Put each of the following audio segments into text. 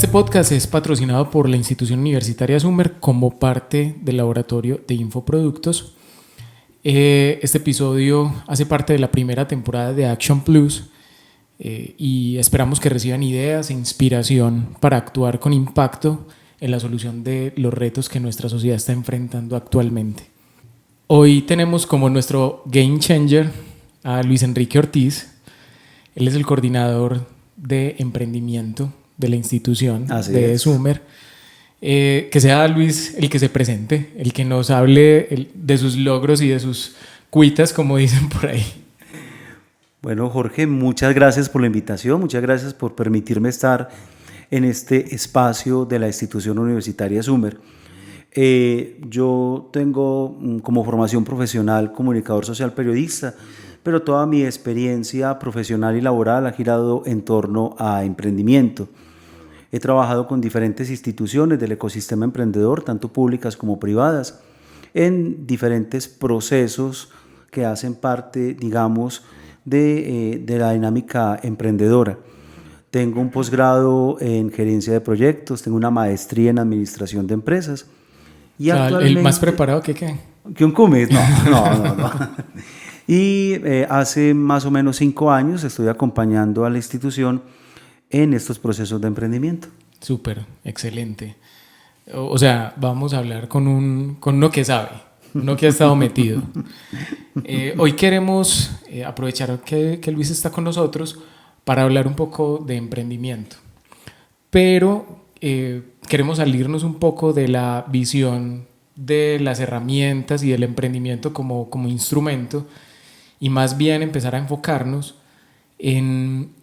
podcast es patrocinado por la institución universitaria Summer como parte del laboratorio de infoproductos. Este episodio hace parte de la primera temporada de Action Plus y esperamos que reciban ideas e inspiración para actuar con impacto en la solución de los retos que nuestra sociedad está enfrentando actualmente. Hoy tenemos como nuestro game changer a Luis Enrique Ortiz. Él es el coordinador de emprendimiento de la institución de Summer. Que sea Luis el que se presente, el que nos hable de sus logros y de sus cuitas, como dicen por ahí. Bueno, Jorge, muchas gracias por la invitación, muchas gracias por permitirme estar en este espacio de la institución universitaria Summer. Yo tengo como formación profesional comunicador social periodista, pero toda mi experiencia profesional y laboral ha girado en torno a emprendimiento. He trabajado con diferentes instituciones del ecosistema emprendedor, tanto públicas como privadas, en diferentes procesos que hacen parte, digamos, de la dinámica emprendedora. Tengo un posgrado en gerencia de proyectos, tengo una maestría en administración de empresas. Y ¿el más preparado que qué? Que un cumis, no. Y hace más o menos 5 años estoy acompañando a la institución en estos procesos de emprendimiento. Súper, excelente. O sea, vamos a hablar con uno que sabe, uno que ha estado metido. Hoy queremos aprovechar que Luis está con nosotros para hablar un poco de emprendimiento. Pero queremos salirnos un poco de la visión de las herramientas y del emprendimiento como instrumento y más bien empezar a enfocarnos en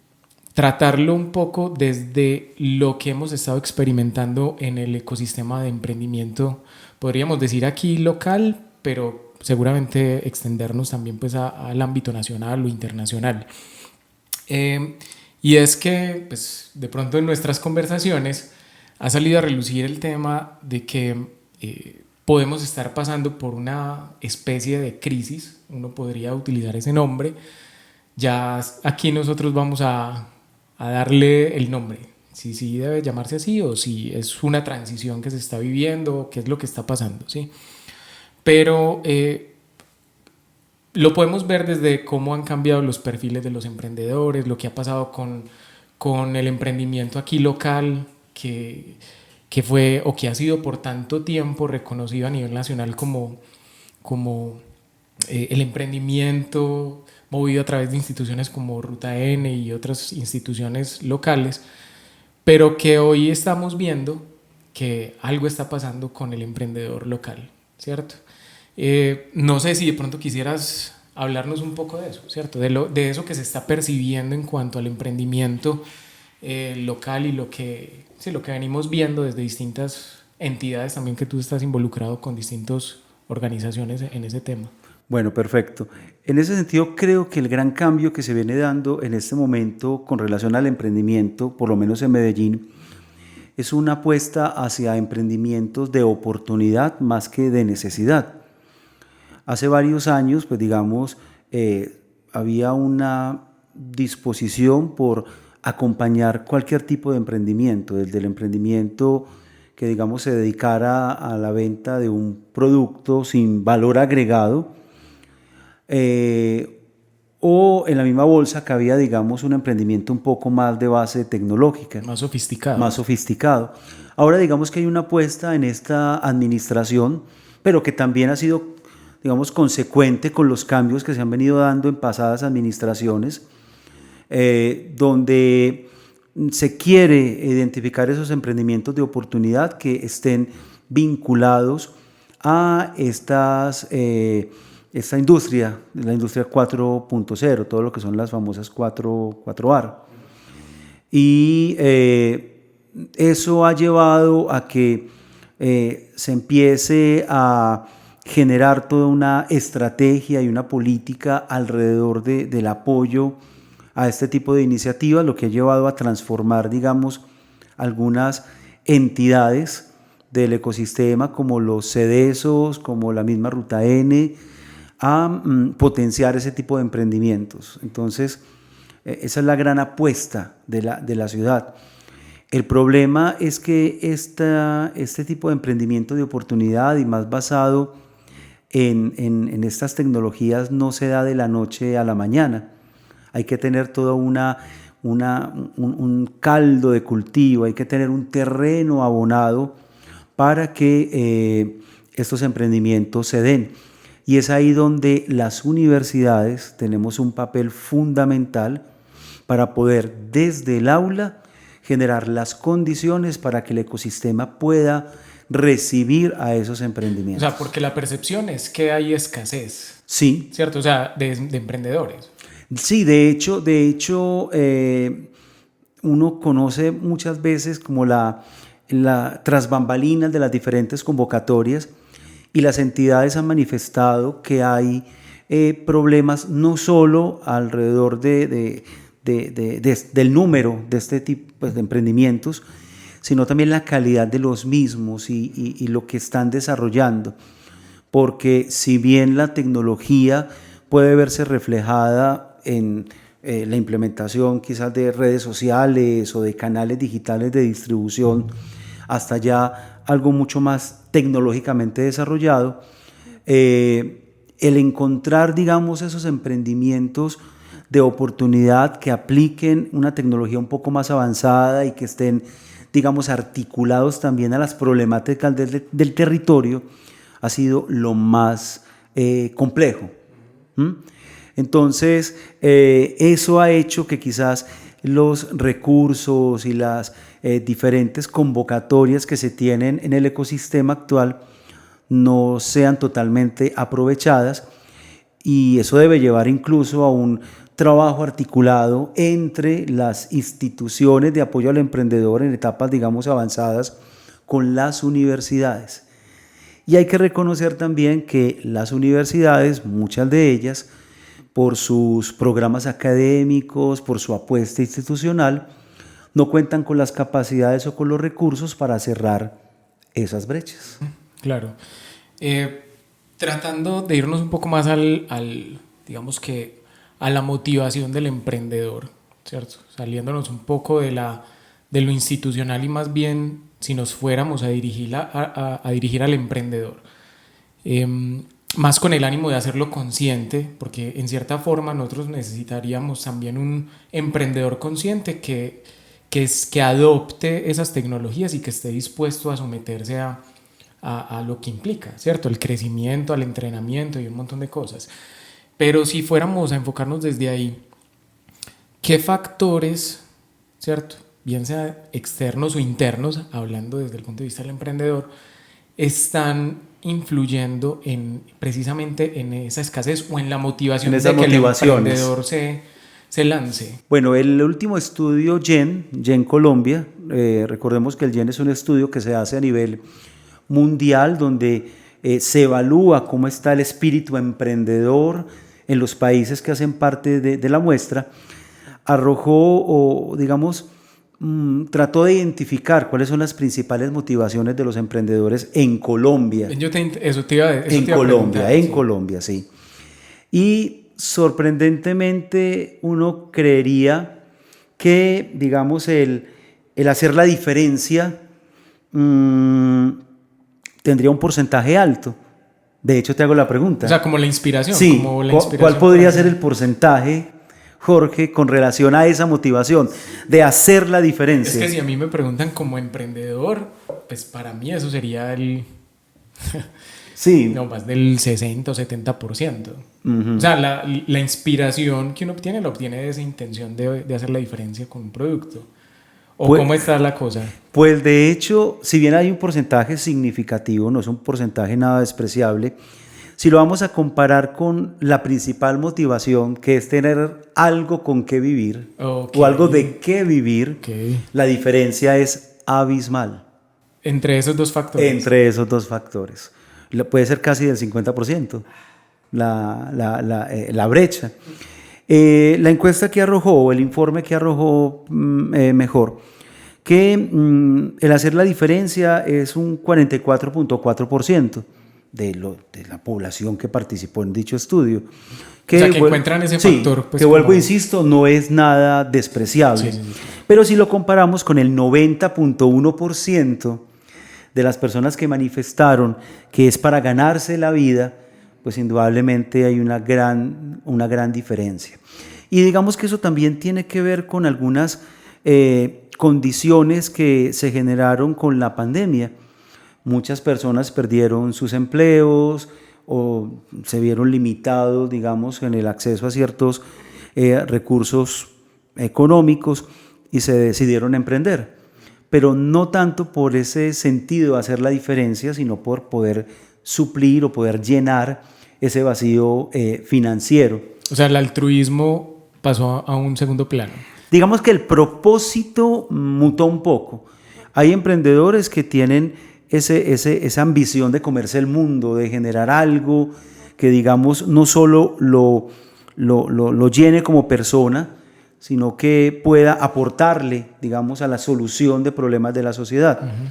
tratarlo un poco desde lo que hemos estado experimentando en el ecosistema de emprendimiento, podríamos decir aquí local, pero seguramente extendernos también pues al ámbito nacional o internacional. Y es que pues, de pronto en nuestras conversaciones ha salido a relucir el tema de que podemos estar pasando por una especie de crisis, uno podría utilizar ese nombre. Ya aquí nosotros vamos a darle el nombre, si debe llamarse así o si es una transición que se está viviendo, qué es lo que está pasando, ¿sí? Pero lo podemos ver desde cómo han cambiado los perfiles de los emprendedores, lo que ha pasado con el emprendimiento aquí local, que fue o que ha sido por tanto tiempo reconocido a nivel nacional como el emprendimiento movido a través de instituciones como Ruta N y otras instituciones locales, pero que hoy estamos viendo que algo está pasando con el emprendedor local, ¿cierto? No sé si de pronto quisieras hablarnos un poco de eso, ¿cierto? De eso que se está percibiendo en cuanto al emprendimiento local y lo que venimos viendo desde distintas entidades también que tú estás involucrado con distintas organizaciones en ese tema. Bueno, perfecto. En ese sentido, creo que el gran cambio que se viene dando en este momento con relación al emprendimiento, por lo menos en Medellín, es una apuesta hacia emprendimientos de oportunidad más que de necesidad. Hace varios años, pues digamos, había una disposición por acompañar cualquier tipo de emprendimiento, desde el emprendimiento que digamos se dedicara a la venta de un producto sin valor agregado, o en la misma bolsa que había, digamos, un emprendimiento un poco más de base tecnológica. Más sofisticado. Ahora digamos que hay una apuesta en esta administración, pero que también ha sido, digamos, consecuente con los cambios que se han venido dando en pasadas administraciones, donde se quiere identificar esos emprendimientos de oportunidad que estén vinculados a esta industria, la industria 4.0, todo lo que son las famosas 4R. Y eso ha llevado a que se empiece a generar toda una estrategia y una política alrededor del apoyo a este tipo de iniciativas, lo que ha llevado a transformar, digamos, algunas entidades del ecosistema como los CDESOS, como la misma Ruta N, a potenciar ese tipo de emprendimientos. Entonces, esa es la gran apuesta de la ciudad. El problema es que este tipo de emprendimiento de oportunidad y más basado en estas tecnologías no se da de la noche a la mañana. Hay que tener todo un caldo de cultivo, hay que tener un terreno abonado para que estos emprendimientos se den. Y es ahí donde las universidades tenemos un papel fundamental para poder desde el aula generar las condiciones para que el ecosistema pueda recibir a esos emprendimientos. O sea, porque la percepción es que hay escasez. Sí. ¿Cierto? O sea, de emprendedores. Sí, de hecho, uno conoce muchas veces como la tras bambalinas de las diferentes convocatorias, y las entidades han manifestado que hay problemas no solo alrededor del número de este tipo, pues, de emprendimientos, sino también la calidad de los mismos y lo que están desarrollando. Porque si bien la tecnología puede verse reflejada en la implementación quizás de redes sociales o de canales digitales de distribución, hasta ya algo mucho más tecnológicamente desarrollado, el encontrar, digamos, esos emprendimientos de oportunidad que apliquen una tecnología un poco más avanzada y que estén, digamos, articulados también a las problemáticas del territorio, ha sido lo más complejo. Entonces, eso ha hecho que quizás los recursos y las diferentes convocatorias que se tienen en el ecosistema actual no sean totalmente aprovechadas, y eso debe llevar incluso a un trabajo articulado entre las instituciones de apoyo al emprendedor en etapas, digamos, avanzadas con las universidades. Y hay que reconocer también que las universidades, muchas de ellas, por sus programas académicos, por su apuesta institucional, no cuentan con las capacidades o con los recursos para cerrar esas brechas. Claro. Tratando de irnos un poco más digamos que a la motivación del emprendedor, ¿cierto? Saliéndonos un poco de lo institucional y más bien si nos fuéramos a dirigir al emprendedor. Más con el ánimo de hacerlo consciente, porque en cierta forma nosotros necesitaríamos también un emprendedor consciente que adopte esas tecnologías y que esté dispuesto a someterse a lo que implica, ¿cierto? El crecimiento, al entrenamiento y un montón de cosas. Pero si fuéramos a enfocarnos desde ahí, ¿qué factores, ¿cierto?, bien sea externos o internos, hablando desde el punto de vista del emprendedor, están influyendo precisamente en esa escasez o en la motivación de que el emprendedor se lance? Bueno, el último estudio GEN Colombia, recordemos que el GEN es un estudio que se hace a nivel mundial donde se evalúa cómo está el espíritu emprendedor en los países que hacen parte de la muestra, arrojó, digamos, trató de identificar cuáles son las principales motivaciones de los emprendedores en Colombia. En Colombia, sí. Y sorprendentemente uno creería que, digamos, el hacer la diferencia tendría un porcentaje alto. De hecho, te hago la pregunta. O sea, como la inspiración. Sí, como la inspiración. ¿Cuál podría ser el porcentaje, Jorge, con relación a esa motivación de hacer la diferencia? Es que si a mí me preguntan como emprendedor, pues para mí eso sería sí. No, más del 60 o 70%. O sea, la inspiración que uno obtiene, la obtiene de esa intención de hacer la diferencia con un producto. ¿O cómo está la cosa? Pues de hecho, si bien hay un porcentaje significativo, no es un porcentaje nada despreciable, si lo vamos a comparar con la principal motivación, que es tener algo con qué vivir, o algo de qué vivir, la diferencia es abismal. Entre esos dos factores. Entre esos dos factores. Puede ser casi del 50%, la brecha. La encuesta que arrojó, el informe que arrojó mejor, que el hacer la diferencia es un 44.4% de la población que participó en dicho estudio. O sea, que encuentran ese factor. Pues, que vuelvo, insisto, no es nada despreciable. Sí. Pero si lo comparamos con el 90.1% de las personas que manifestaron que es para ganarse la vida, pues indudablemente hay una gran diferencia. Y digamos que eso también tiene que ver con algunas condiciones que se generaron con la pandemia. Muchas personas perdieron sus empleos o se vieron limitados, digamos, en el acceso a ciertos recursos económicos y se decidieron emprender. Pero no tanto por ese sentido de hacer la diferencia, sino por poder suplir o poder llenar ese vacío financiero. O sea, el altruismo pasó a un segundo plano. Digamos que el propósito mutó un poco. Hay emprendedores que tienen esa ambición de comerse el mundo, de generar algo que, digamos, no solo lo llene como persona, sino que pueda aportarle, digamos, a la solución de problemas de la sociedad. Uh-huh.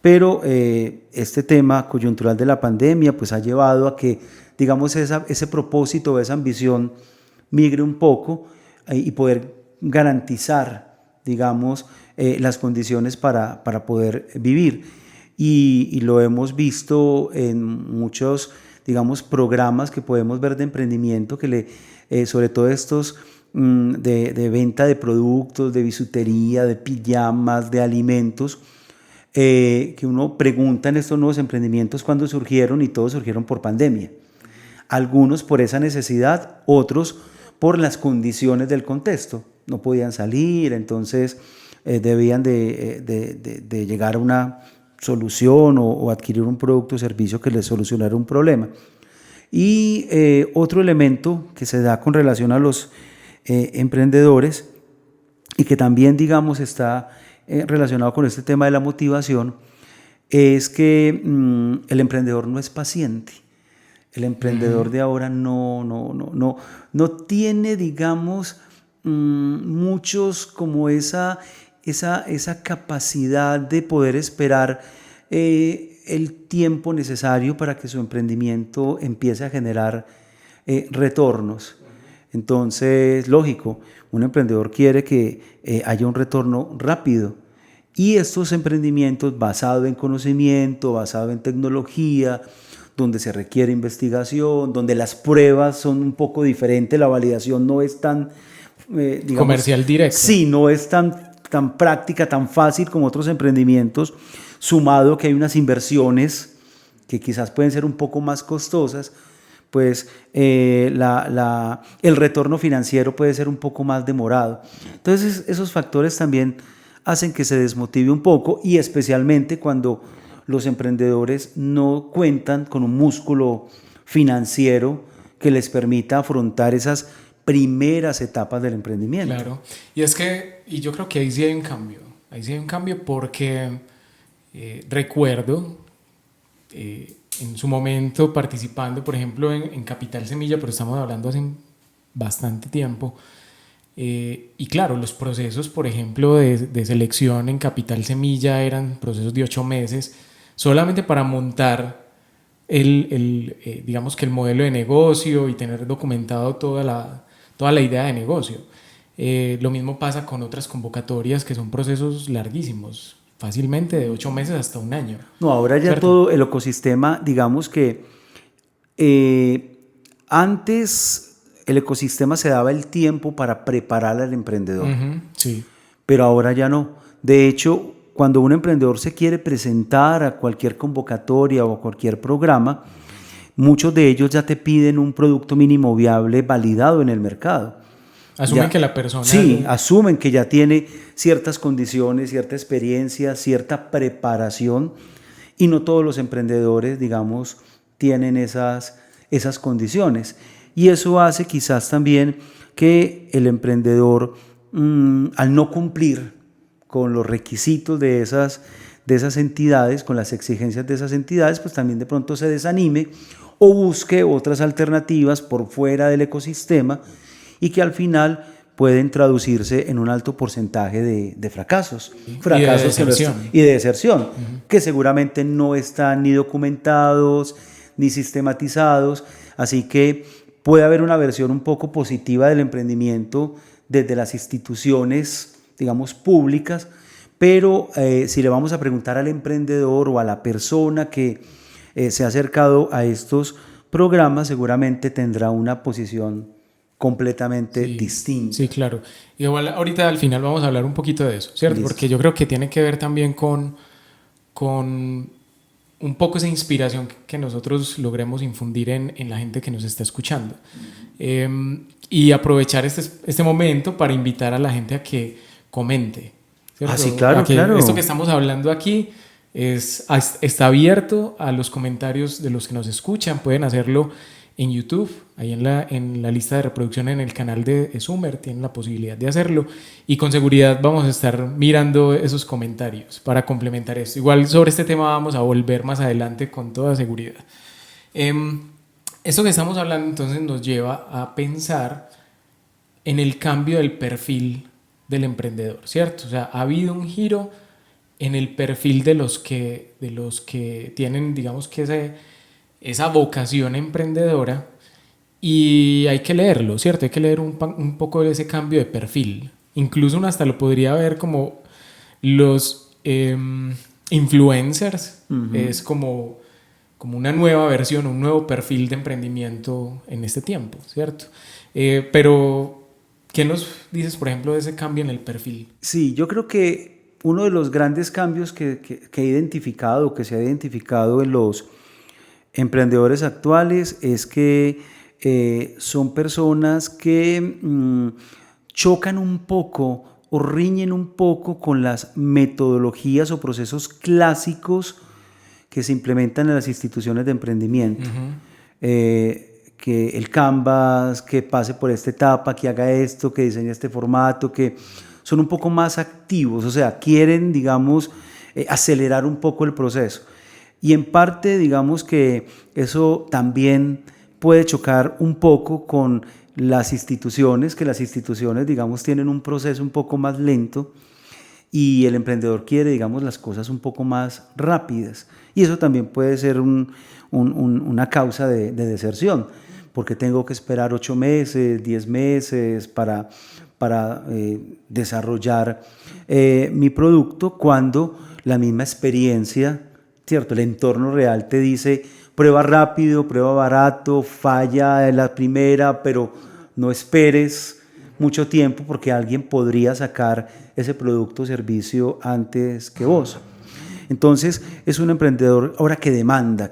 Pero este tema coyuntural de la pandemia pues ha llevado a que, digamos, ese propósito, esa ambición migre un poco y poder garantizar, digamos, las condiciones para poder vivir. Y lo hemos visto en muchos, digamos, programas que podemos ver de emprendimiento, sobre todo estos de venta de productos, de bisutería, de pijamas, de alimentos, que uno pregunta en estos nuevos emprendimientos cuándo surgieron, y todos surgieron por pandemia. Algunos por esa necesidad, otros por las condiciones del contexto. No podían salir, entonces debían de llegar a una solución o adquirir un producto o servicio que les solucionara un problema. Y otro elemento que se da con relación a los emprendedores y que también, digamos, está relacionado con este tema de la motivación, es que el emprendedor no es paciente. El emprendedor de ahora no tiene, digamos, muchos como esa capacidad de poder esperar el tiempo necesario para que su emprendimiento empiece a generar retornos. Entonces, lógico, un emprendedor quiere que haya un retorno rápido, y estos emprendimientos basados en conocimiento, basados en tecnología, donde se requiere investigación, donde las pruebas son un poco diferentes, la validación no es tan digamos, comercial directo. Sí, no es tan práctica, tan fácil como otros emprendimientos, sumado que hay unas inversiones que quizás pueden ser un poco más costosas, pues el retorno financiero puede ser un poco más demorado. Entonces esos factores también hacen que se desmotive un poco, y especialmente cuando los emprendedores no cuentan con un músculo financiero que les permita afrontar esas primeras etapas del emprendimiento. Claro, y yo creo que ahí sí hay un cambio, porque recuerdo en su momento participando, por ejemplo, en Capital Semilla, pero estamos hablando hace bastante tiempo, y claro, los procesos, por ejemplo, de selección en Capital Semilla eran procesos de 8 meses, solamente para montar digamos que el modelo de negocio y tener documentado toda la idea de negocio. Lo mismo pasa con otras convocatorias que son procesos larguísimos, fácilmente de 8 meses hasta un año. No, ahora ya, ¿cierto?, todo el ecosistema, digamos que antes el ecosistema se daba el tiempo para preparar al emprendedor. Uh-huh, sí. Pero ahora ya no. De hecho, cuando un emprendedor se quiere presentar a cualquier convocatoria o a cualquier programa, muchos de ellos ya te piden un producto mínimo viable validado en el mercado. Asumen que la persona... Sí, asumen que ya tiene ciertas condiciones, cierta experiencia, cierta preparación, y no todos los emprendedores, digamos, tienen esas condiciones. Y eso hace quizás también que el emprendedor, al no cumplir con los requisitos de esas entidades, con las exigencias de esas entidades, pues también de pronto se desanime o busque otras alternativas por fuera del ecosistema, y que al final pueden traducirse en un alto porcentaje de fracasos y de deserción, que seguramente no están ni documentados, ni sistematizados, así que puede haber una versión un poco positiva del emprendimiento desde las instituciones, digamos, públicas, pero si le vamos a preguntar al emprendedor o a la persona que se ha acercado a estos programas, seguramente tendrá una posición completamente distinta. Sí, claro. Igual ahorita al final vamos a hablar un poquito de eso, ¿cierto? Listo. Porque yo creo que tiene que ver también con un poco esa inspiración que nosotros logremos infundir en la gente que nos está escuchando. Y aprovechar este momento para invitar a la gente a que comente, ¿cierto? Sí, claro, claro. Esto que estamos hablando aquí está abierto a los comentarios de los que nos escuchan. Pueden hacerlo en YouTube, ahí en la lista de reproducción en el canal de Sumer, tienen la posibilidad de hacerlo, y con seguridad vamos a estar mirando esos comentarios para complementar esto. Igual sobre este tema vamos a volver más adelante con toda seguridad. Esto que estamos hablando entonces nos lleva a pensar en el cambio del perfil del emprendedor, ¿cierto? O sea, ha habido un giro en el perfil de los que tienen, digamos que esa vocación emprendedora, y hay que leerlo, ¿cierto? Hay que leer un poco de ese cambio de perfil. Incluso uno hasta lo podría ver como los influencers, es como una nueva versión, un nuevo perfil de emprendimiento en este tiempo, ¿cierto? Pero, ¿qué nos dices, por ejemplo, de ese cambio en el perfil? Sí, yo creo que uno de los grandes cambios que he identificado, que se ha identificado en los emprendedores actuales, es que son personas que chocan un poco o riñen un poco con las metodologías o procesos clásicos que se implementan en las instituciones de emprendimiento. Que el Canvas, que pase por esta etapa, que haga esto, que diseñe este formato, que son un poco más activos, o sea, quieren, digamos, acelerar un poco el proceso. Y en parte, digamos que eso también puede chocar un poco con las instituciones, que las instituciones, digamos, tienen un proceso un poco más lento y el emprendedor quiere, digamos, las cosas un poco más rápidas. Y eso también puede ser una causa de deserción, porque tengo que esperar 8 meses, 10 meses para desarrollar mi producto, cuando la misma experiencia, ¿cierto? El entorno real te dice: prueba rápido, prueba barato, falla en la primera, pero no esperes mucho tiempo porque alguien podría sacar ese producto o servicio antes que vos. Entonces es un emprendedor ahora que demanda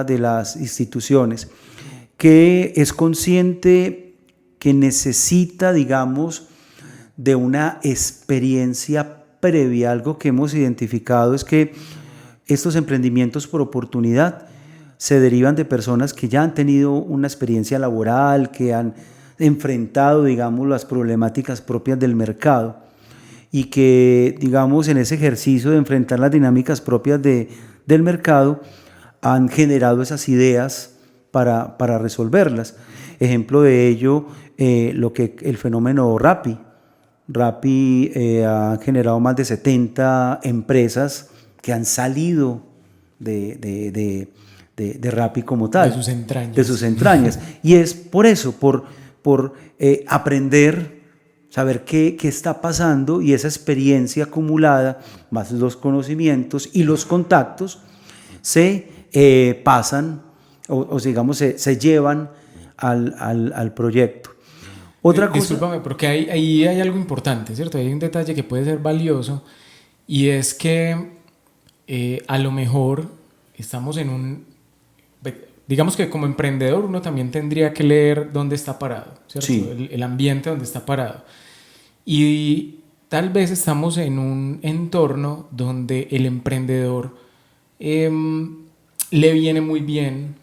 de las instituciones, que es consciente que necesita, digamos, de una experiencia previa. Algo que hemos identificado es que estos emprendimientos por oportunidad se derivan de personas que ya han tenido una experiencia laboral, que han enfrentado, digamos, las problemáticas propias del mercado, y que, digamos, en ese ejercicio de enfrentar las dinámicas propias del mercado han generado esas ideas para resolverlas. Ejemplo de ello, el fenómeno Rappi. Rappi ha generado más de 70 empresas que han salido de Rappi como tal. De sus entrañas. De sus entrañas. Y es por eso, por aprender, saber qué está pasando, y esa experiencia acumulada, más los conocimientos y los contactos, se pasan o digamos, se llevan al proyecto. Otra cosa. Discúlpame, porque ahí hay algo importante, ¿cierto? Hay un detalle que puede ser valioso, y es que a lo mejor estamos digamos que como emprendedor uno también tendría que leer dónde está parado, ¿cierto? Sí. El ambiente donde está parado. Y tal vez estamos en un entorno donde el emprendedor le viene muy bien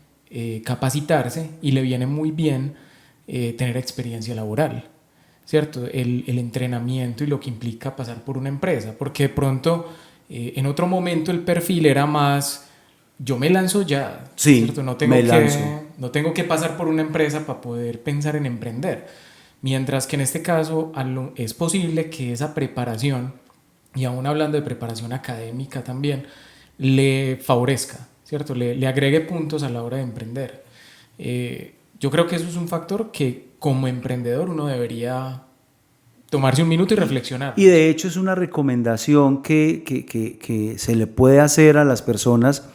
capacitarse, y le viene muy bien tener experiencia laboral, ¿cierto? El entrenamiento y lo que implica pasar por una empresa, porque de pronto en otro momento el perfil era más: yo me lanzo ya, Sí, ¿cierto? No tengo que pasar por una empresa para poder pensar en emprender. Mientras que en este caso es posible que esa preparación, y aún hablando de preparación académica también, le favorezca, ¿cierto? Le agregue puntos a la hora de emprender. Yo creo que eso es un factor que como emprendedor uno debería tomarse un minuto y reflexionar. Y de hecho es una recomendación que se le puede hacer a las personas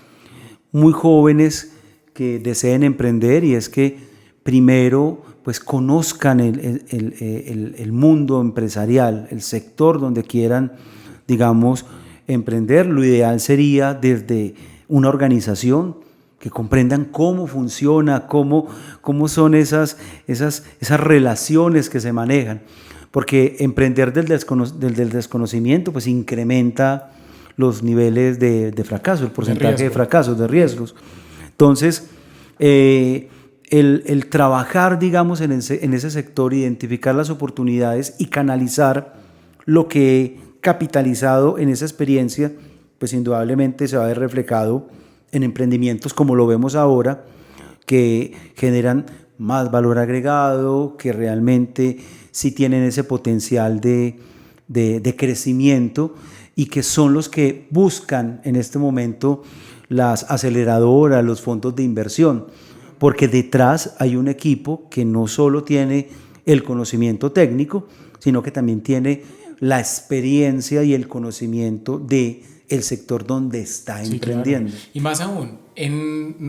muy jóvenes que deseen emprender, y es que primero pues conozcan el mundo empresarial, el sector donde quieran, digamos, emprender. Lo ideal sería desde una organización, que comprendan cómo funciona, cómo son esas relaciones que se manejan, porque emprender del desconocimiento pues incrementa los niveles de fracaso, el porcentaje de fracasos, de riesgos. Entonces, el trabajar, digamos, en ese sector, identificar las oportunidades y canalizar lo que he capitalizado en esa experiencia, pues indudablemente se va a ver reflejado en emprendimientos como lo vemos ahora, que generan más valor agregado, que realmente sí tienen ese potencial de crecimiento, y que son los que buscan en este momento las aceleradoras, los fondos de inversión, porque detrás hay un equipo que no solo tiene el conocimiento técnico, sino que también tiene la experiencia y el conocimiento de el sector donde está emprendiendo. Claro. Y más aún,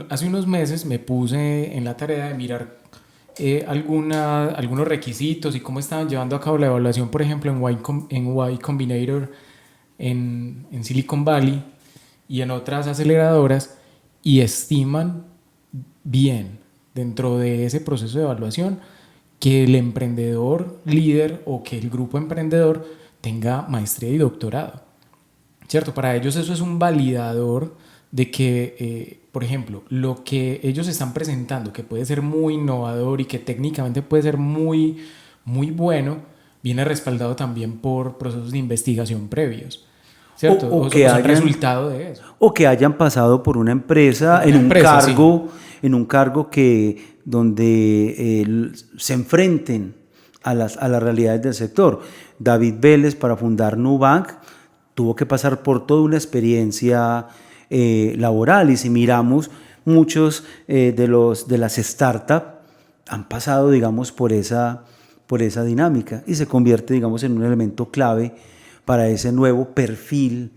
hace unos meses me puse en la tarea de mirar algunos requisitos y cómo estaban llevando a cabo la evaluación, por ejemplo, en Y Combinator, en Silicon Valley y en otras aceleradoras, y estiman bien dentro de ese proceso de evaluación que el emprendedor líder o que el grupo emprendedor tenga maestría y doctorado, ¿cierto? Para ellos eso es un validador de que, por ejemplo, lo que ellos están presentando, que puede ser muy innovador y que técnicamente puede ser muy, muy bueno, viene respaldado también por procesos de investigación previos, ¿cierto? O que hayan, resultado de eso. O que hayan pasado por una empresa, en un cargo donde se enfrenten a las realidades del sector. David Vélez, para fundar Nubank, tuvo que pasar por toda una experiencia laboral, y si miramos, muchos de las startups han pasado, digamos, por esa dinámica, y se convierte, digamos, en un elemento clave para ese nuevo perfil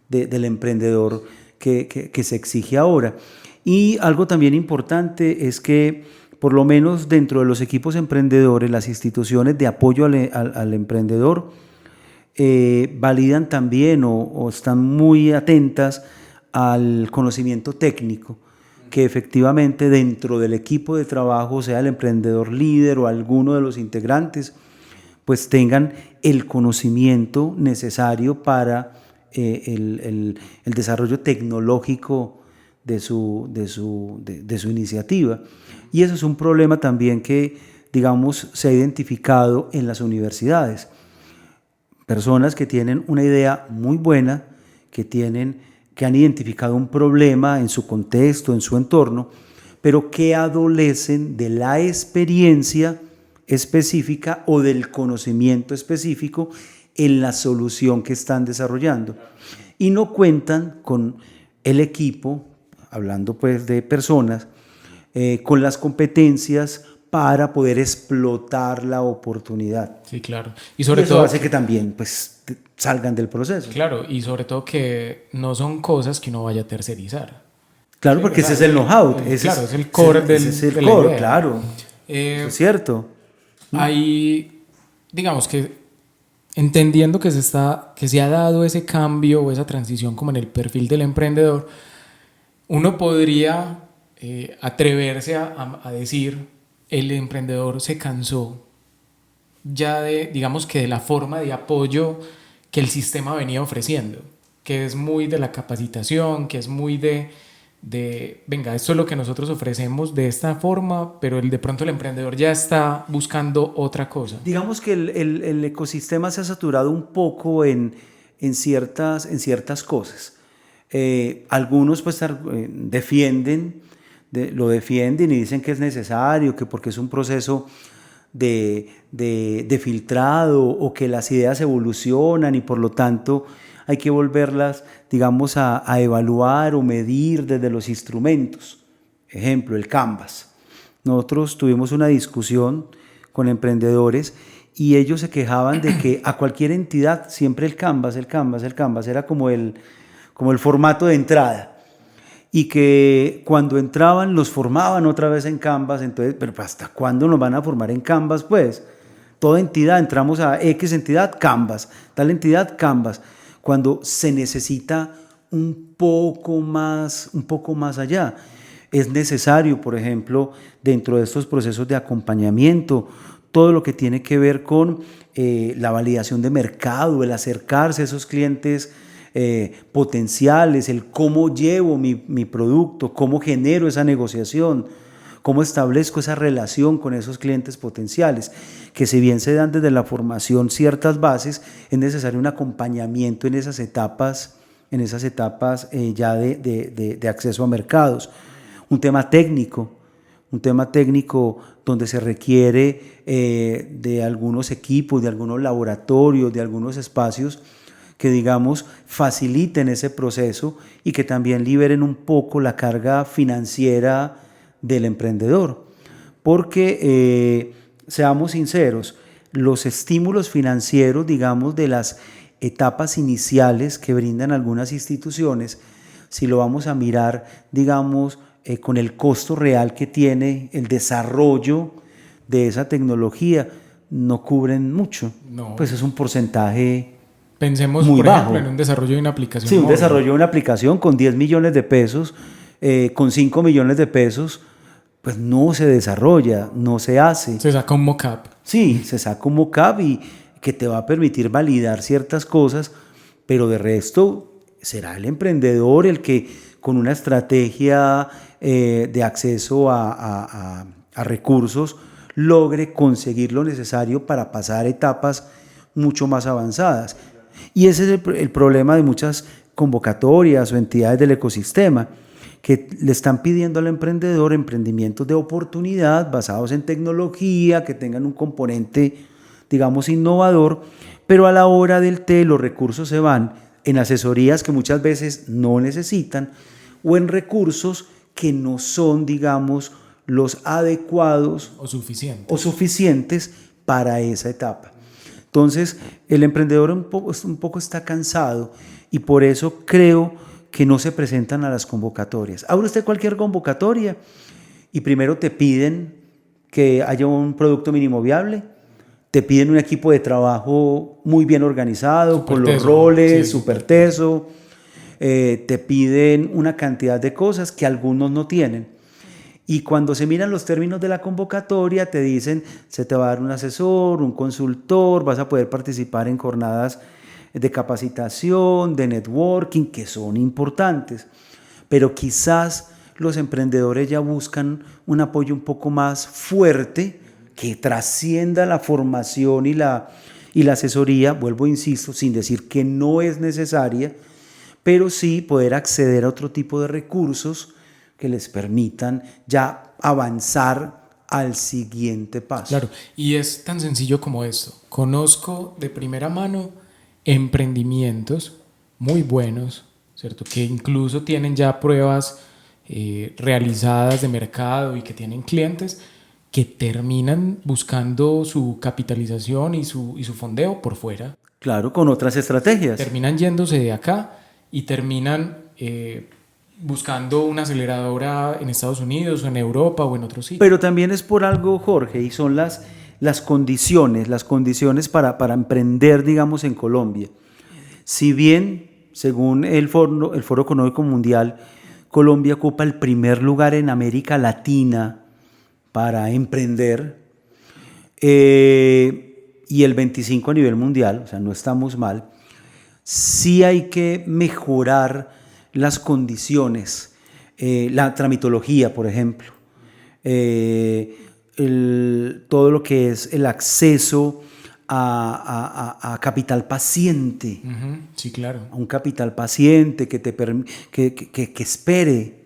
del emprendedor que se exige ahora. Y algo también importante es que, por lo menos dentro de los equipos emprendedores, las instituciones de apoyo al emprendedor validan también o están muy atentas al conocimiento técnico, que efectivamente dentro del equipo de trabajo, sea el emprendedor líder o alguno de los integrantes, pues tengan el conocimiento necesario para el desarrollo tecnológico de su iniciativa. Y eso es un problema también que, digamos, se ha identificado en las universidades. Personas que tienen una idea muy buena, que han identificado un problema en su contexto, en su entorno, pero que adolecen de la experiencia específica o del conocimiento específico en la solución que están desarrollando, y no cuentan con el equipo, hablando pues de personas, con las competencias para poder explotar la oportunidad. Sí, claro. Y sobre eso todo hace que también pues salgan del proceso. Claro, y sobre todo que no son cosas que uno vaya a tercerizar. Claro, sí, porque ese es el know-how. Claro, es el core del ese es el core, claro. Eso es cierto. Ahí, digamos que entendiendo que se ha dado ese cambio o esa transición como en el perfil del emprendedor, uno podría atreverse a decir, el emprendedor se cansó ya digamos que de la forma de apoyo que el sistema venía ofreciendo, que es muy de la capacitación, que es muy de venga, esto es lo que nosotros ofrecemos de esta forma, pero de pronto el emprendedor ya está buscando otra cosa. Digamos que el ecosistema se ha saturado un poco en ciertas cosas. Algunos pues lo defienden y dicen que es necesario, que porque es un proceso de filtrado, o que las ideas evolucionan y por lo tanto hay que volverlas, digamos, a evaluar o medir desde los instrumentos. Ejemplo, el Canvas. Nosotros tuvimos una discusión con emprendedores y ellos se quejaban de que a cualquier entidad siempre el Canvas era como el formato de entrada. Y que cuando entraban los formaban otra vez en Canvas, entonces, pero ¿hasta cuándo nos van a formar en Canvas? Pues, toda entidad, entramos a X entidad, Canvas, tal entidad, Canvas, cuando se necesita un poco más allá. Es necesario, por ejemplo, dentro de estos procesos de acompañamiento, todo lo que tiene que ver con la validación de mercado, el acercarse a esos clientes potenciales, el cómo llevo mi producto, cómo genero esa negociación, cómo establezco esa relación con esos clientes potenciales, que si bien se dan desde la formación ciertas bases, es necesario un acompañamiento en esas etapas ya de acceso a mercados. Un tema técnico donde se requiere de algunos equipos, de algunos laboratorios, de algunos espacios que, digamos, faciliten ese proceso y que también liberen un poco la carga financiera del emprendedor. Porque, seamos sinceros, los estímulos financieros, digamos, de las etapas iniciales que brindan algunas instituciones, si lo vamos a mirar, digamos, con el costo real que tiene el desarrollo de esa tecnología, no cubren mucho. No. Pues es un porcentaje Pensemos, muy por bajo. ejemplo, en un desarrollo de una aplicación Sí, un móvil. desarrollo de una aplicación con 10 millones de pesos, con 5 millones de pesos, pues no se desarrolla, no se hace. Se saca un mock-up. Sí, se saca un mock-up y que te va a permitir validar ciertas cosas, pero de resto será el emprendedor el que con una estrategia de acceso a recursos logre conseguir lo necesario para pasar etapas mucho más avanzadas. Y ese es el problema de muchas convocatorias o entidades del ecosistema, que le están pidiendo al emprendedor emprendimientos de oportunidad basados en tecnología, que tengan un componente, digamos, innovador, pero a la hora del té los recursos se van en asesorías que muchas veces no necesitan o en recursos que no son, digamos, los adecuados o suficientes para esa etapa. Entonces, el emprendedor un poco está cansado y por eso creo que no se presentan a las convocatorias. Abre usted cualquier convocatoria y primero te piden que haya un producto mínimo viable, te piden un equipo de trabajo muy bien organizado, super con teso, los roles, sí, súper teso, te piden una cantidad de cosas que algunos no tienen. Y cuando se miran los términos de la convocatoria, te dicen, se te va a dar un asesor, un consultor, vas a poder participar en jornadas de capacitación, de networking, que son importantes. Pero quizás los emprendedores ya buscan un apoyo un poco más fuerte, que trascienda la formación y la asesoría, vuelvo, insisto, sin decir que no es necesaria, pero sí poder acceder a otro tipo de recursos que les permitan ya avanzar al siguiente paso. Claro, y es tan sencillo como esto. Conozco de primera mano emprendimientos muy buenos, ¿cierto? Que incluso tienen ya pruebas realizadas de mercado y que tienen clientes que terminan buscando su capitalización y su fondeo por fuera. Claro, con otras estrategias. Terminan yéndose de acá y terminan buscando una aceleradora en Estados Unidos o en Europa o en otros sitios. Pero también es por algo, Jorge, y son las condiciones para emprender, digamos, en Colombia. Si bien, según el Foro Económico Mundial, Colombia ocupa el primer lugar en América Latina para emprender, y el 25 a nivel mundial, o sea, no estamos mal, sí hay que mejorar las condiciones, la tramitología, por ejemplo, todo lo que es el acceso a capital paciente. Uh-huh. Sí, claro. A un capital paciente que espere.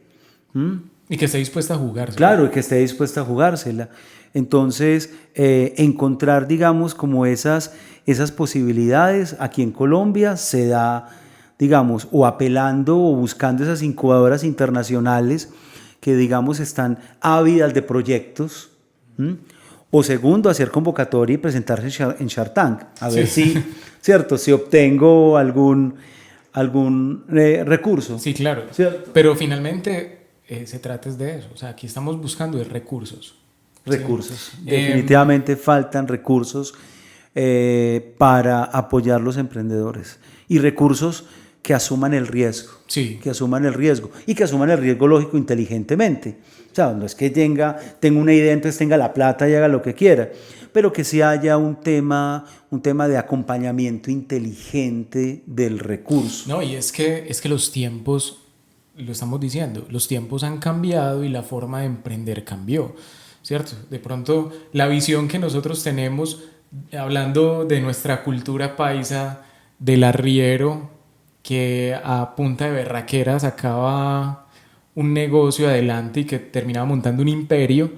Y que esté dispuesta a jugársela. Claro, que esté dispuesta a jugársela. Entonces, encontrar, digamos, como esas posibilidades aquí en Colombia se da digamos, o apelando o buscando esas incubadoras internacionales que, digamos, están ávidas de proyectos. O segundo, hacer convocatoria y presentarse en Shark Tank, a ver si, ¿cierto? Si obtengo algún recurso. Sí, claro. ¿Cierto? Pero finalmente se trata de eso. O sea, aquí estamos buscando de recursos. Recursos. Sí. Definitivamente faltan recursos para apoyar los emprendedores. Y recursos que asuman el riesgo. Sí. Que asuman el riesgo. Y que asuman el riesgo lógico inteligentemente. O sea, no es que tenga una idea, entonces tenga la plata y haga lo que quiera. Pero que sí haya un tema de acompañamiento inteligente del recurso. No, y es que los tiempos, lo estamos diciendo, los tiempos han cambiado y la forma de emprender cambió, ¿cierto? De pronto, la visión que nosotros tenemos, hablando de nuestra cultura paisa, del arriero que a punta de berraquera sacaba un negocio adelante y que terminaba montando un imperio,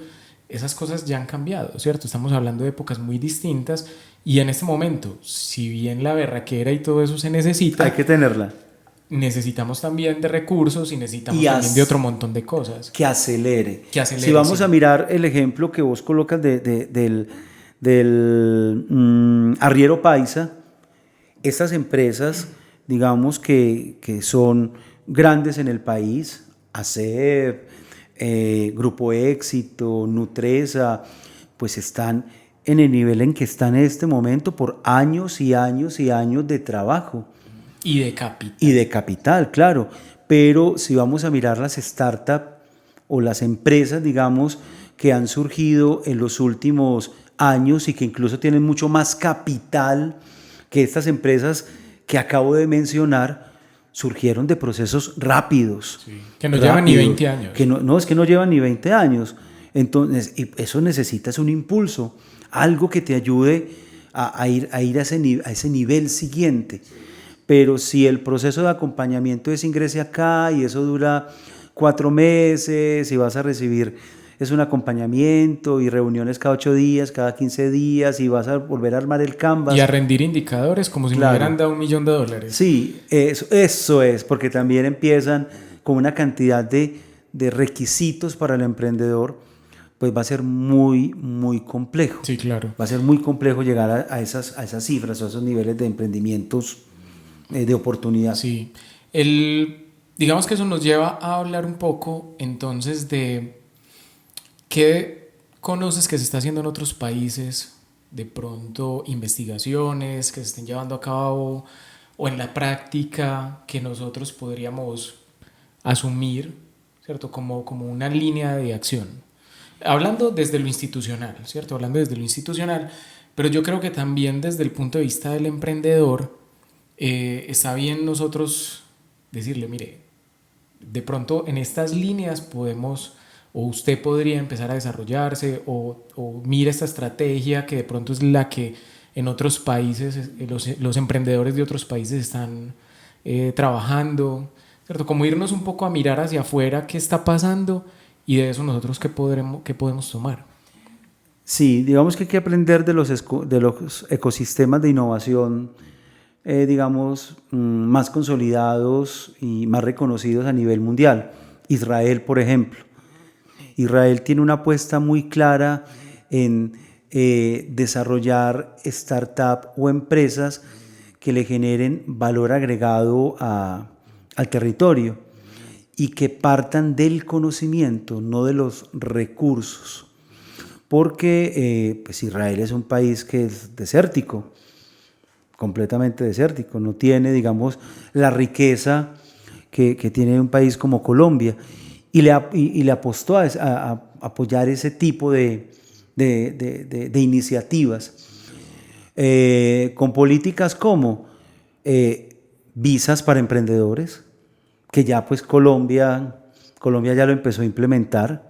esas cosas ya han cambiado, ¿cierto? Estamos hablando de épocas muy distintas y en este momento, si bien la berraquera y todo eso se necesita, hay que tenerla. Necesitamos también de recursos y necesitamos también de otro montón de cosas. Que acelere. Si sí. vamos a mirar el ejemplo que vos colocas del arriero paisa, estas empresas, digamos que son grandes en el país, ASEP, Grupo Éxito, Nutresa, pues están en el nivel en que están en este momento por años y años y años de trabajo. Y de capital. Y de capital, claro. Pero si vamos a mirar las startups o las empresas, digamos, que han surgido en los últimos años y que incluso tienen mucho más capital que estas empresas que acabo de mencionar, surgieron de procesos rápidos. Sí, que no llevan ni 20 años. Que no, es que no llevan ni 20 años. Entonces, eso necesitas un impulso, algo que te ayude a ir a ese nivel siguiente. Pero si el proceso de acompañamiento es ingrese acá y eso dura 4 meses y vas a recibir, es un acompañamiento y reuniones cada 8 días, cada 15 días y vas a volver a armar el canvas. Y a rendir indicadores como si me hubieran dado $1.000.000. Sí, eso es, porque también empiezan con una cantidad de requisitos para el emprendedor, pues va a ser muy, muy complejo. Sí, claro. Va a ser muy complejo llegar a esas cifras o a esos niveles de emprendimientos de oportunidad. Sí. Digamos que eso nos lleva a hablar un poco entonces de qué conoces que se está haciendo en otros países, de pronto investigaciones que se estén llevando a cabo o en la práctica que nosotros podríamos asumir, ¿cierto? Como una línea de acción. Hablando desde lo institucional, ¿cierto? Hablando desde lo institucional, pero yo creo que también desde el punto de vista del emprendedor, está bien nosotros decirle, mire, de pronto en estas líneas podemos, o usted podría empezar a desarrollarse, o mira esta estrategia que de pronto es la que en otros países, los emprendedores de otros países están trabajando, ¿cierto? Como irnos un poco a mirar hacia afuera qué está pasando y de eso nosotros qué podemos tomar. Sí, digamos que hay que aprender de los ecosistemas de innovación, digamos, más consolidados y más reconocidos a nivel mundial. Israel, por ejemplo. Israel tiene una apuesta muy clara en desarrollar startups o empresas que le generen valor agregado al territorio y que partan del conocimiento, no de los recursos. Porque pues Israel es un país que es desértico, completamente desértico, no tiene, digamos, la riqueza que tiene un país como Colombia, y le apostó a apoyar ese tipo de iniciativas, con políticas como visas para emprendedores, que ya pues Colombia ya lo empezó a implementar,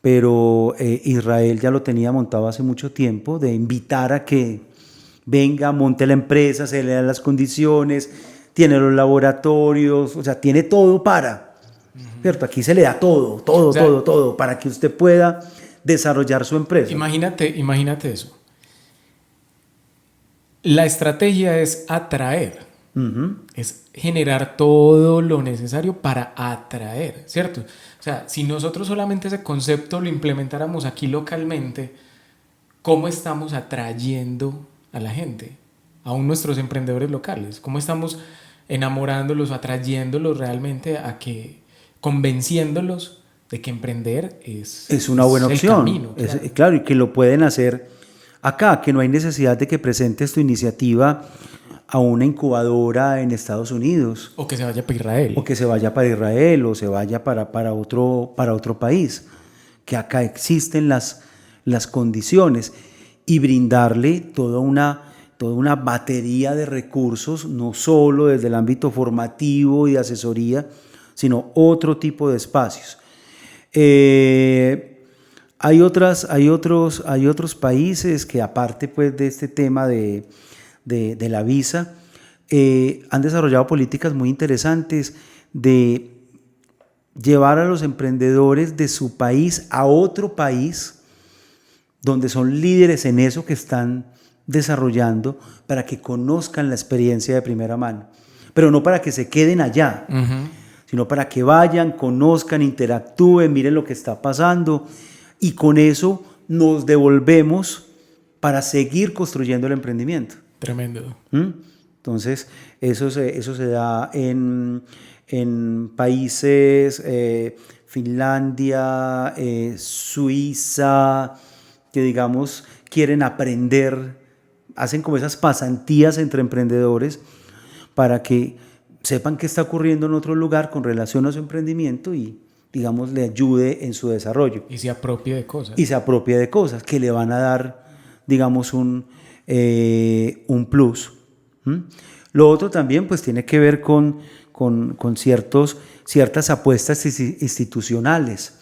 pero Israel ya lo tenía montado hace mucho tiempo, de invitar a que venga, monte la empresa, se le dan las condiciones, tiene los laboratorios, o sea, tiene todo para, ¿cierto? Aquí se le da todo, o sea, todo, para que usted pueda desarrollar su empresa. Imagínate eso. La estrategia es atraer Es generar todo lo necesario para atraer, ¿cierto? O sea, si nosotros solamente ese concepto lo implementáramos aquí localmente, ¿cómo estamos atrayendo a la gente? Aún nuestros emprendedores locales. ¿Cómo estamos enamorándolos, atrayéndolos realmente a que, convenciéndolos de que emprender es una buena el opción? camino? Claro. Claro, y que lo pueden hacer acá, que no hay necesidad de que presentes tu iniciativa a una incubadora en Estados Unidos. O que se vaya para Israel. O que se vaya para Israel o se vaya para otro país. Que acá existen las condiciones y brindarle toda una batería de recursos, no solo desde el ámbito formativo y de asesoría, sino otro tipo de espacios. Hay otros países que, aparte pues de este tema de la visa, han desarrollado políticas muy interesantes de llevar a los emprendedores de su país a otro país donde son líderes en eso que están desarrollando, para que conozcan la experiencia de primera mano, pero no para que se queden allá, sino para que vayan, conozcan, interactúen, miren lo que está pasando, y con eso nos devolvemos para seguir construyendo el emprendimiento. Tremendo. Entonces, eso se da en países, Finlandia, Suiza, que digamos quieren aprender, hacen como esas pasantías entre emprendedores para que sepan qué está ocurriendo en otro lugar con relación a su emprendimiento y, digamos, le ayude en su desarrollo. Y se apropie de cosas. Y se apropie de cosas que le van a dar, digamos, un plus. Lo otro también pues tiene que ver con ciertas apuestas institucionales.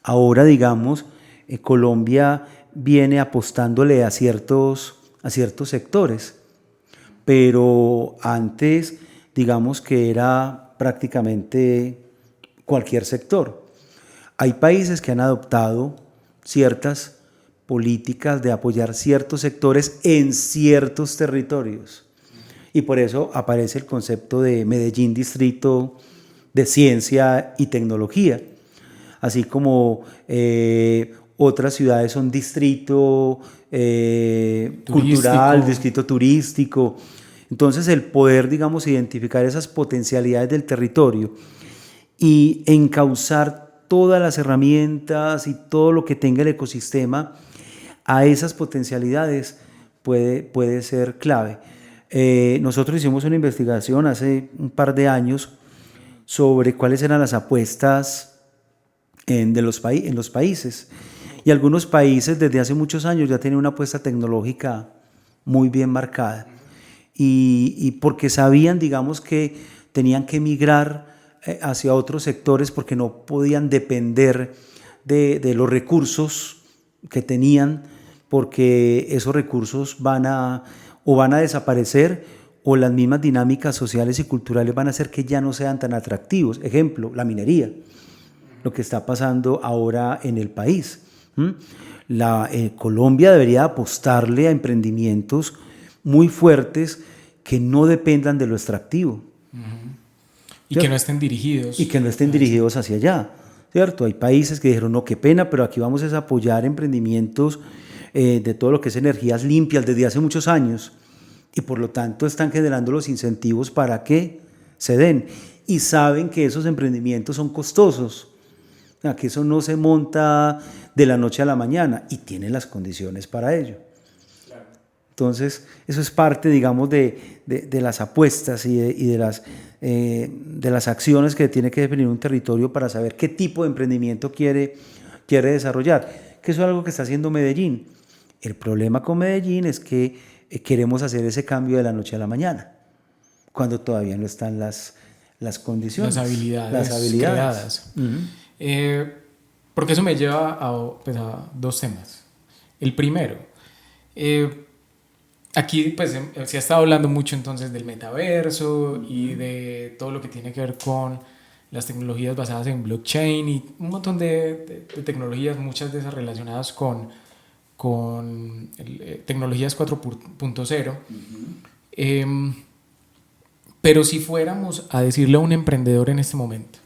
Ahora, digamos, Colombia viene apostándole a ciertos sectores, pero antes, digamos que era prácticamente cualquier sector. Hay países que han adoptado ciertas políticas de apoyar ciertos sectores en ciertos territorios. Y por eso aparece el concepto de Medellín Distrito de Ciencia y Tecnología, así como otras ciudades son distrito cultural, distrito turístico. Entonces el poder, digamos, identificar esas potencialidades del territorio y encauzar todas las herramientas y todo lo que tenga el ecosistema a esas potencialidades puede ser clave. Nosotros hicimos una investigación hace un par de años sobre cuáles eran las apuestas en los países, y algunos países desde hace muchos años ya tienen una apuesta tecnológica muy bien marcada, y porque sabían, digamos, que tenían que migrar hacia otros sectores porque no podían depender de los recursos que tenían, porque esos recursos van a desaparecer, o las mismas dinámicas sociales y culturales van a hacer que ya no sean tan atractivos. Ejemplo, la minería, lo que está pasando ahora en el país. Colombia debería apostarle a emprendimientos muy fuertes que no dependan de lo extractivo. Y que no estén dirigidos. Y que no estén dirigidos hacia allá, ¿cierto? Hay países que dijeron, no, qué pena, pero aquí vamos a apoyar emprendimientos de todo lo que es energías limpias desde hace muchos años, y por lo tanto están generando los incentivos para que se den, y saben que esos emprendimientos son costosos, o sea, que eso no se monta de la noche a la mañana, y tienen las condiciones para ello. Claro. Entonces eso es parte, digamos, de las apuestas y de las acciones que tiene que definir un territorio para saber qué tipo de emprendimiento quiere desarrollar, que eso es algo que está haciendo Medellín. El problema con Medellín es que queremos hacer ese cambio de la noche a la mañana, cuando todavía no están las condiciones, las habilidades creadas. Porque eso me lleva a dos temas. El primero, aquí pues se ha estado hablando mucho entonces del metaverso y de todo lo que tiene que ver con las tecnologías basadas en blockchain y un montón de tecnologías, muchas de esas relacionadas con tecnologías 4.0. Pero si fuéramos a decirle a un emprendedor en este momento,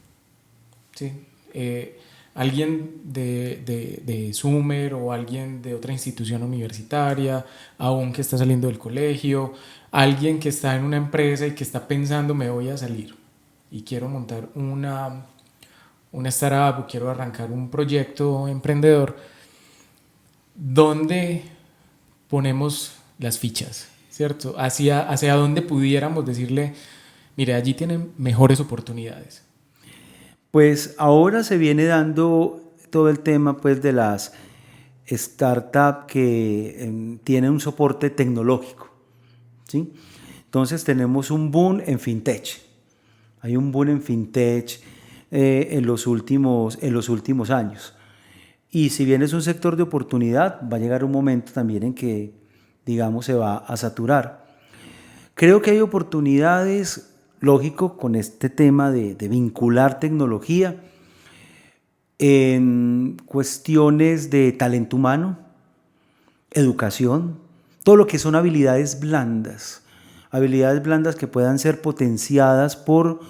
¿sí? Alguien de Summer o alguien de otra institución universitaria, aún que está saliendo del colegio, alguien que está en una empresa y que está pensando me voy a salir y quiero montar una startup o quiero arrancar un proyecto emprendedor, ¿dónde ponemos las fichas? ¿Cierto? Hacia dónde pudiéramos decirle, mire, allí tienen mejores oportunidades. Pues ahora se viene dando todo el tema pues, de las startups que tienen un soporte tecnológico, ¿sí? Entonces tenemos un boom en fintech. Hay un boom en fintech en los últimos años. Y si bien es un sector de oportunidad, va a llegar un momento también en que, digamos, se va a saturar. Creo que hay oportunidades, lógico, con este tema de vincular tecnología en cuestiones de talento humano, educación, todo lo que son habilidades blandas que puedan ser potenciadas por,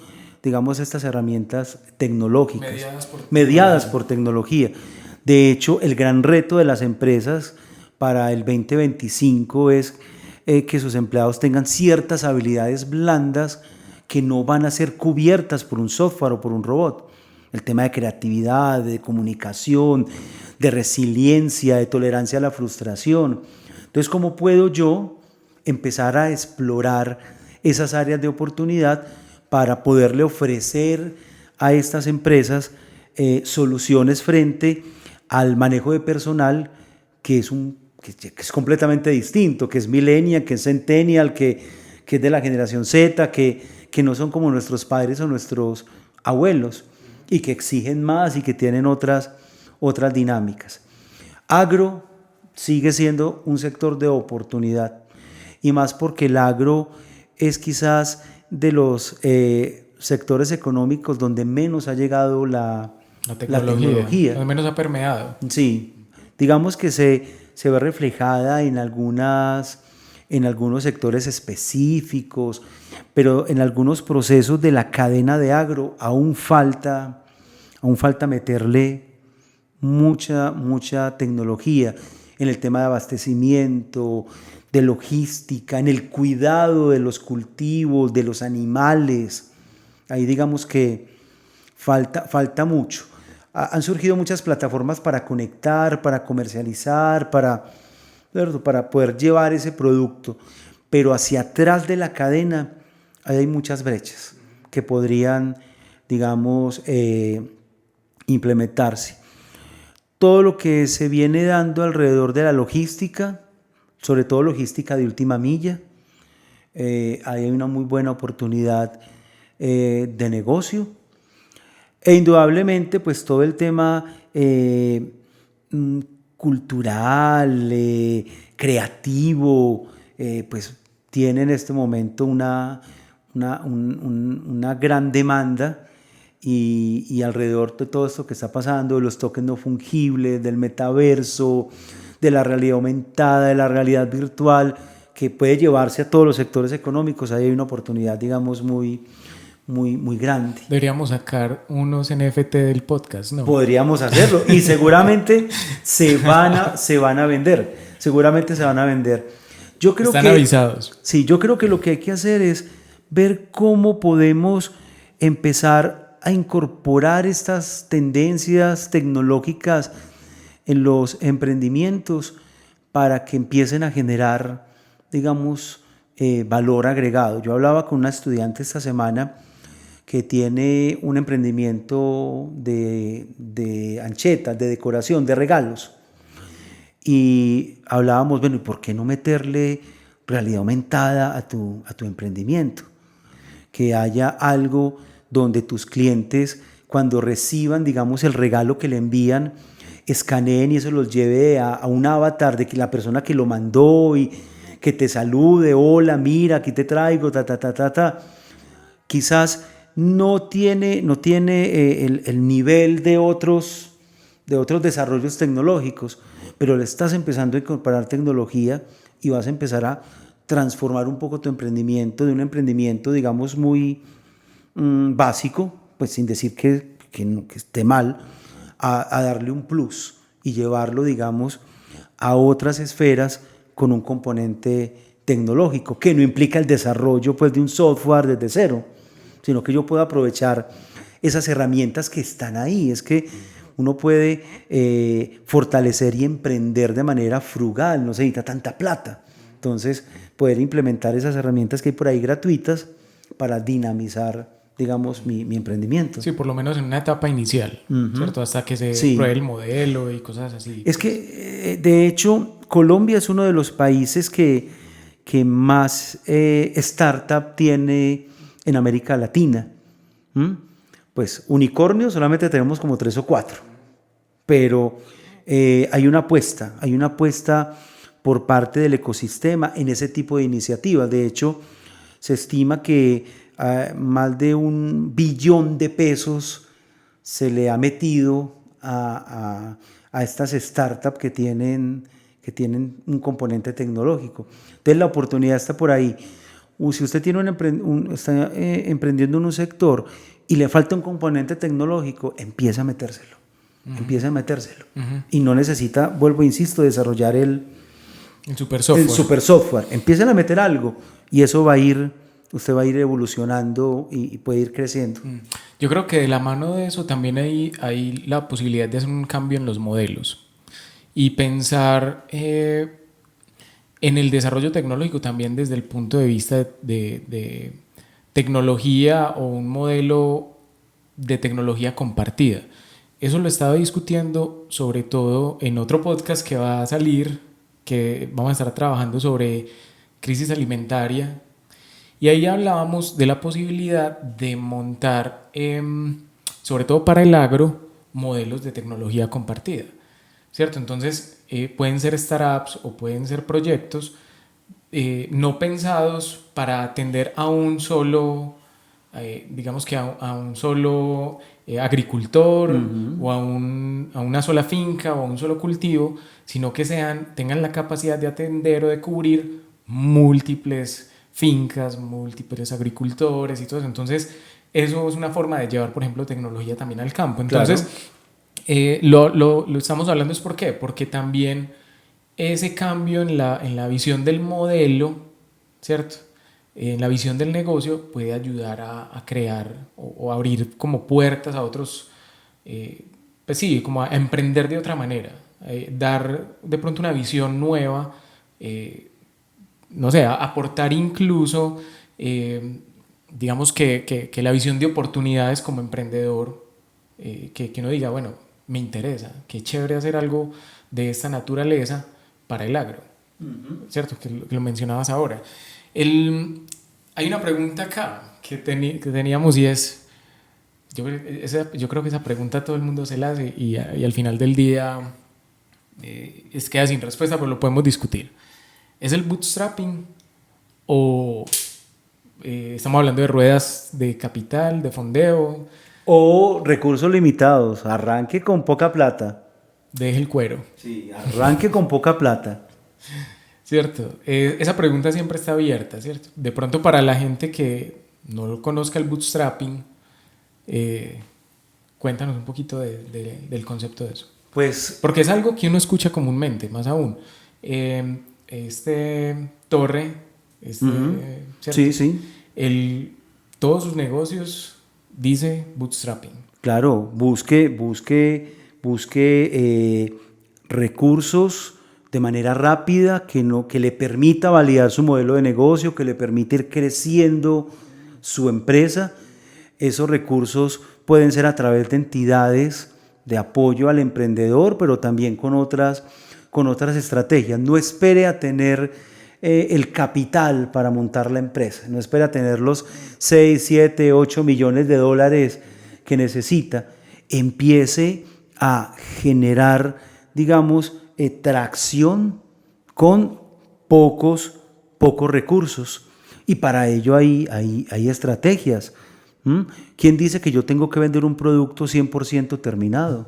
digamos, estas herramientas tecnológicas, mediadas por tecnología. De hecho, el gran reto de las empresas para el 2025 es que sus empleados tengan ciertas habilidades blandas que no van a ser cubiertas por un software o por un robot. El tema de creatividad, de comunicación, de resiliencia, de tolerancia a la frustración. Entonces, ¿cómo puedo yo empezar a explorar esas áreas de oportunidad para poderle ofrecer a estas empresas soluciones frente al manejo de personal que es completamente distinto, que es millennial, que es centennial, que es de la generación Z, que no son como nuestros padres o nuestros abuelos y que exigen más y que tienen otras dinámicas. Agro sigue siendo un sector de oportunidad y más porque el agro es quizás de los sectores económicos donde menos ha llegado la tecnología. Donde menos ha permeado. Sí, digamos que se ve reflejada en algunos sectores específicos, pero en algunos procesos de la cadena de agro aún falta meterle mucha tecnología en el tema de abastecimiento, de logística, en el cuidado de los cultivos, de los animales. Ahí digamos que falta mucho. Han surgido muchas plataformas para conectar, para comercializar, para poder llevar ese producto, pero hacia atrás de la cadena hay muchas brechas que podrían, digamos, implementarse. Todo lo que se viene dando alrededor de la logística, sobre todo logística de última milla, ahí hay una muy buena oportunidad de negocio. E indudablemente, pues todo el tema cultural, creativo, pues tiene en este momento una gran demanda y alrededor de todo esto que está pasando, de los tokens no fungibles, del metaverso, de la realidad aumentada, de la realidad virtual, que puede llevarse a todos los sectores económicos, ahí hay una oportunidad, digamos, muy grande. Deberíamos sacar unos NFT del podcast, ¿no? Podríamos hacerlo y seguramente se van a vender. Seguramente se van a vender. Están avisados. Sí, yo creo que lo que hay que hacer es ver cómo podemos empezar a incorporar estas tendencias tecnológicas en los emprendimientos para que empiecen a generar, digamos, valor agregado. Yo hablaba con una estudiante esta semana que tiene un emprendimiento de anchetas, de decoración, de regalos. Y hablábamos, bueno, ¿y por qué no meterle realidad aumentada a tu emprendimiento? Que haya algo donde tus clientes, cuando reciban, digamos, el regalo que le envían, escaneen y eso los lleve a un avatar de que la persona que lo mandó y que te salude, hola, mira, aquí te traigo, Quizás no tiene el nivel de otros desarrollos tecnológicos, pero le estás empezando a incorporar tecnología y vas a empezar a transformar un poco tu emprendimiento de un emprendimiento, digamos, muy básico, pues sin decir que esté mal, a darle un plus y llevarlo, digamos, a otras esferas con un componente tecnológico, que no implica el desarrollo pues, de un software desde cero, sino que yo puedo aprovechar esas herramientas que están ahí. Es que uno puede fortalecer y emprender de manera frugal, no se necesita tanta plata. Entonces, poder implementar esas herramientas que hay por ahí gratuitas para dinamizar, digamos, mi emprendimiento. Sí, por lo menos en una etapa inicial, ¿cierto? Hasta que se pruebe el modelo y cosas así. Es que, de hecho, Colombia es uno de los países que más startup tiene en América Latina. Pues unicornios solamente tenemos como 3 o 4, pero hay una apuesta por parte del ecosistema en ese tipo de iniciativas. De hecho, se estima que más de $1 billón se le ha metido a estas startups que tienen un componente tecnológico. Entonces la oportunidad está por ahí. Si usted está emprendiendo en un sector y le falta un componente tecnológico, empieza a metérselo. Y no necesita, vuelvo, insisto, desarrollar el super software. Empiecen a meter algo y eso usted va a ir evolucionando y puede ir creciendo. Yo creo que de la mano de eso también hay la posibilidad de hacer un cambio en los modelos y pensar en el desarrollo tecnológico también desde el punto de vista de tecnología o un modelo de tecnología compartida. Eso lo estaba discutiendo sobre todo en otro podcast que va a salir, que vamos a estar trabajando sobre crisis alimentaria, y ahí hablábamos de la posibilidad de montar, sobre todo para el agro, modelos de tecnología compartida, ¿cierto? Entonces pueden ser startups o pueden ser proyectos no pensados para atender a un solo, digamos que a un solo agricultor o a una sola finca o a un solo cultivo, sino que tengan la capacidad de atender o de cubrir múltiples fincas, múltiples agricultores y todo eso. Entonces, eso es una forma de llevar, por ejemplo, tecnología también al campo. Entonces, claro. Lo estamos hablando es ¿por qué? Porque también ese cambio en la visión del modelo, ¿cierto? En la visión del negocio puede ayudar a crear o abrir como puertas a otros, pues sí, como a emprender de otra manera, dar de pronto una visión nueva, no sé, aportar incluso, digamos que la visión de oportunidades como emprendedor, que uno diga, bueno, me interesa, qué chévere hacer algo de esta naturaleza para el agro, ¿cierto? Que lo mencionabas ahora. Hay una pregunta acá que teníamos y es, yo creo que esa pregunta todo el mundo se la hace y al final del día queda sin respuesta, pero lo podemos discutir. ¿Es el bootstrapping o estamos hablando de ruedas de capital, de fondeo? O recursos limitados, arranque con poca plata. Deje el cuero. Sí, arranque con poca plata. Cierto, esa pregunta siempre está abierta, ¿cierto? De pronto para la gente que no conozca el bootstrapping, cuéntanos un poquito del concepto de eso. Pues, porque es algo que uno escucha comúnmente, más aún. Torre, ¿cierto? Sí. Todos sus negocios dice bootstrapping. Claro, busque recursos de manera rápida que le permita validar su modelo de negocio, que le permita ir creciendo su empresa. Esos recursos pueden ser a través de entidades de apoyo al emprendedor, pero también con otras estrategias. No espere a tener el capital para montar la empresa, no espere a tener los 6, 7, 8 millones de dólares que necesita. Empiece a generar, digamos, tracción con pocos recursos, y para ello hay estrategias. ¿Quién dice que yo tengo que vender un producto 100% terminado?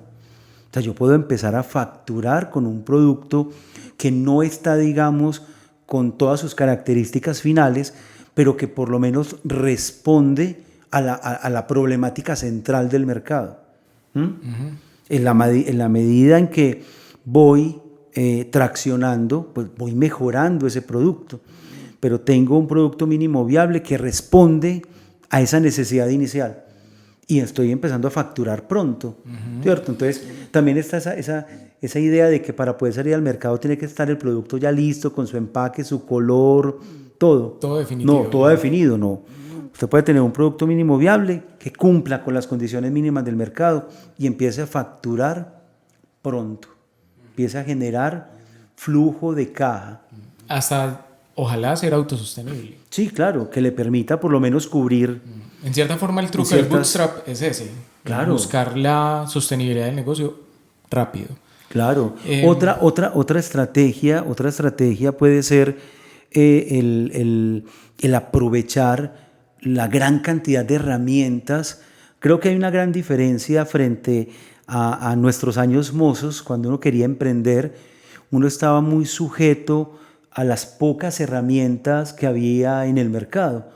O sea, yo puedo empezar a facturar con un producto que no está, digamos, con todas sus características finales, pero que por lo menos responde a la problemática central del mercado. En la medida en que voy traccionando, pues voy mejorando ese producto, pero tengo un producto mínimo viable que responde a esa necesidad inicial y estoy empezando a facturar pronto, ¿cierto? Entonces también está esa idea de que para poder salir al mercado tiene que estar el producto ya listo, con su empaque, su color, todo. Todo definitivo. No, todo definido, no. Usted puede tener un producto mínimo viable que cumpla con las condiciones mínimas del mercado y empiece a facturar pronto. Empiece a generar flujo de caja. Hasta, ojalá, ser autosostenible. Sí, claro, que le permita por lo menos cubrir. En cierta forma, el truco del bootstrap es ese. Claro. Buscar la sostenibilidad del negocio rápido. Claro. Otra estrategia puede ser el aprovechar la gran cantidad de herramientas. Creo que hay una gran diferencia frente a nuestros años mozos. Cuando uno quería emprender, uno estaba muy sujeto a las pocas herramientas que había en el mercado.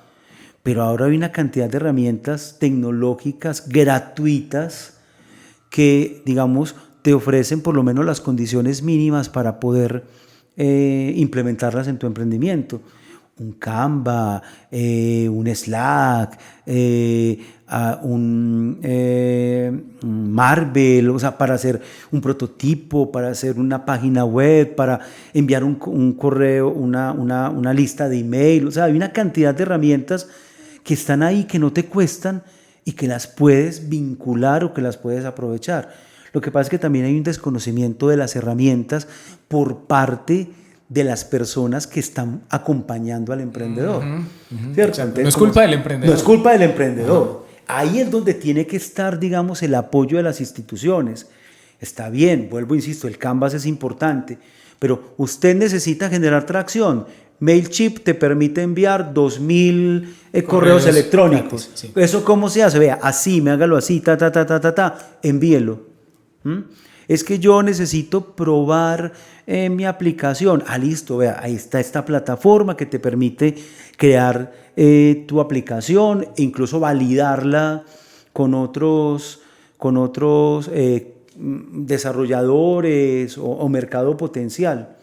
Pero ahora hay una cantidad de herramientas tecnológicas gratuitas que, digamos, te ofrecen por lo menos las condiciones mínimas para poder implementarlas en tu emprendimiento. Un Canva, un Slack, un Marvel, o sea, para hacer un prototipo, para hacer una página web, para enviar un correo, una lista de email. O sea, hay una cantidad de herramientas que están ahí, que no te cuestan y que las puedes vincular o que las puedes aprovechar. Lo que pasa es que también hay un desconocimiento de las herramientas por parte de las personas que están acompañando al emprendedor. ¿Cierto? Entonces, no es culpa del emprendedor. No es culpa del emprendedor. Ahí es donde tiene que estar, digamos, el apoyo de las instituciones. Está bien, vuelvo, insisto, el Canvas es importante, pero usted necesita generar tracción. MailChimp te permite enviar 2000 correos electrónicos. Gratis, sí. ¿Eso cómo se hace? Vea, así, hágalo así, envíelo. Es que yo necesito probar mi aplicación. Listo, vea, ahí está esta plataforma que te permite crear tu aplicación e incluso validarla con otros desarrolladores o mercado potencial.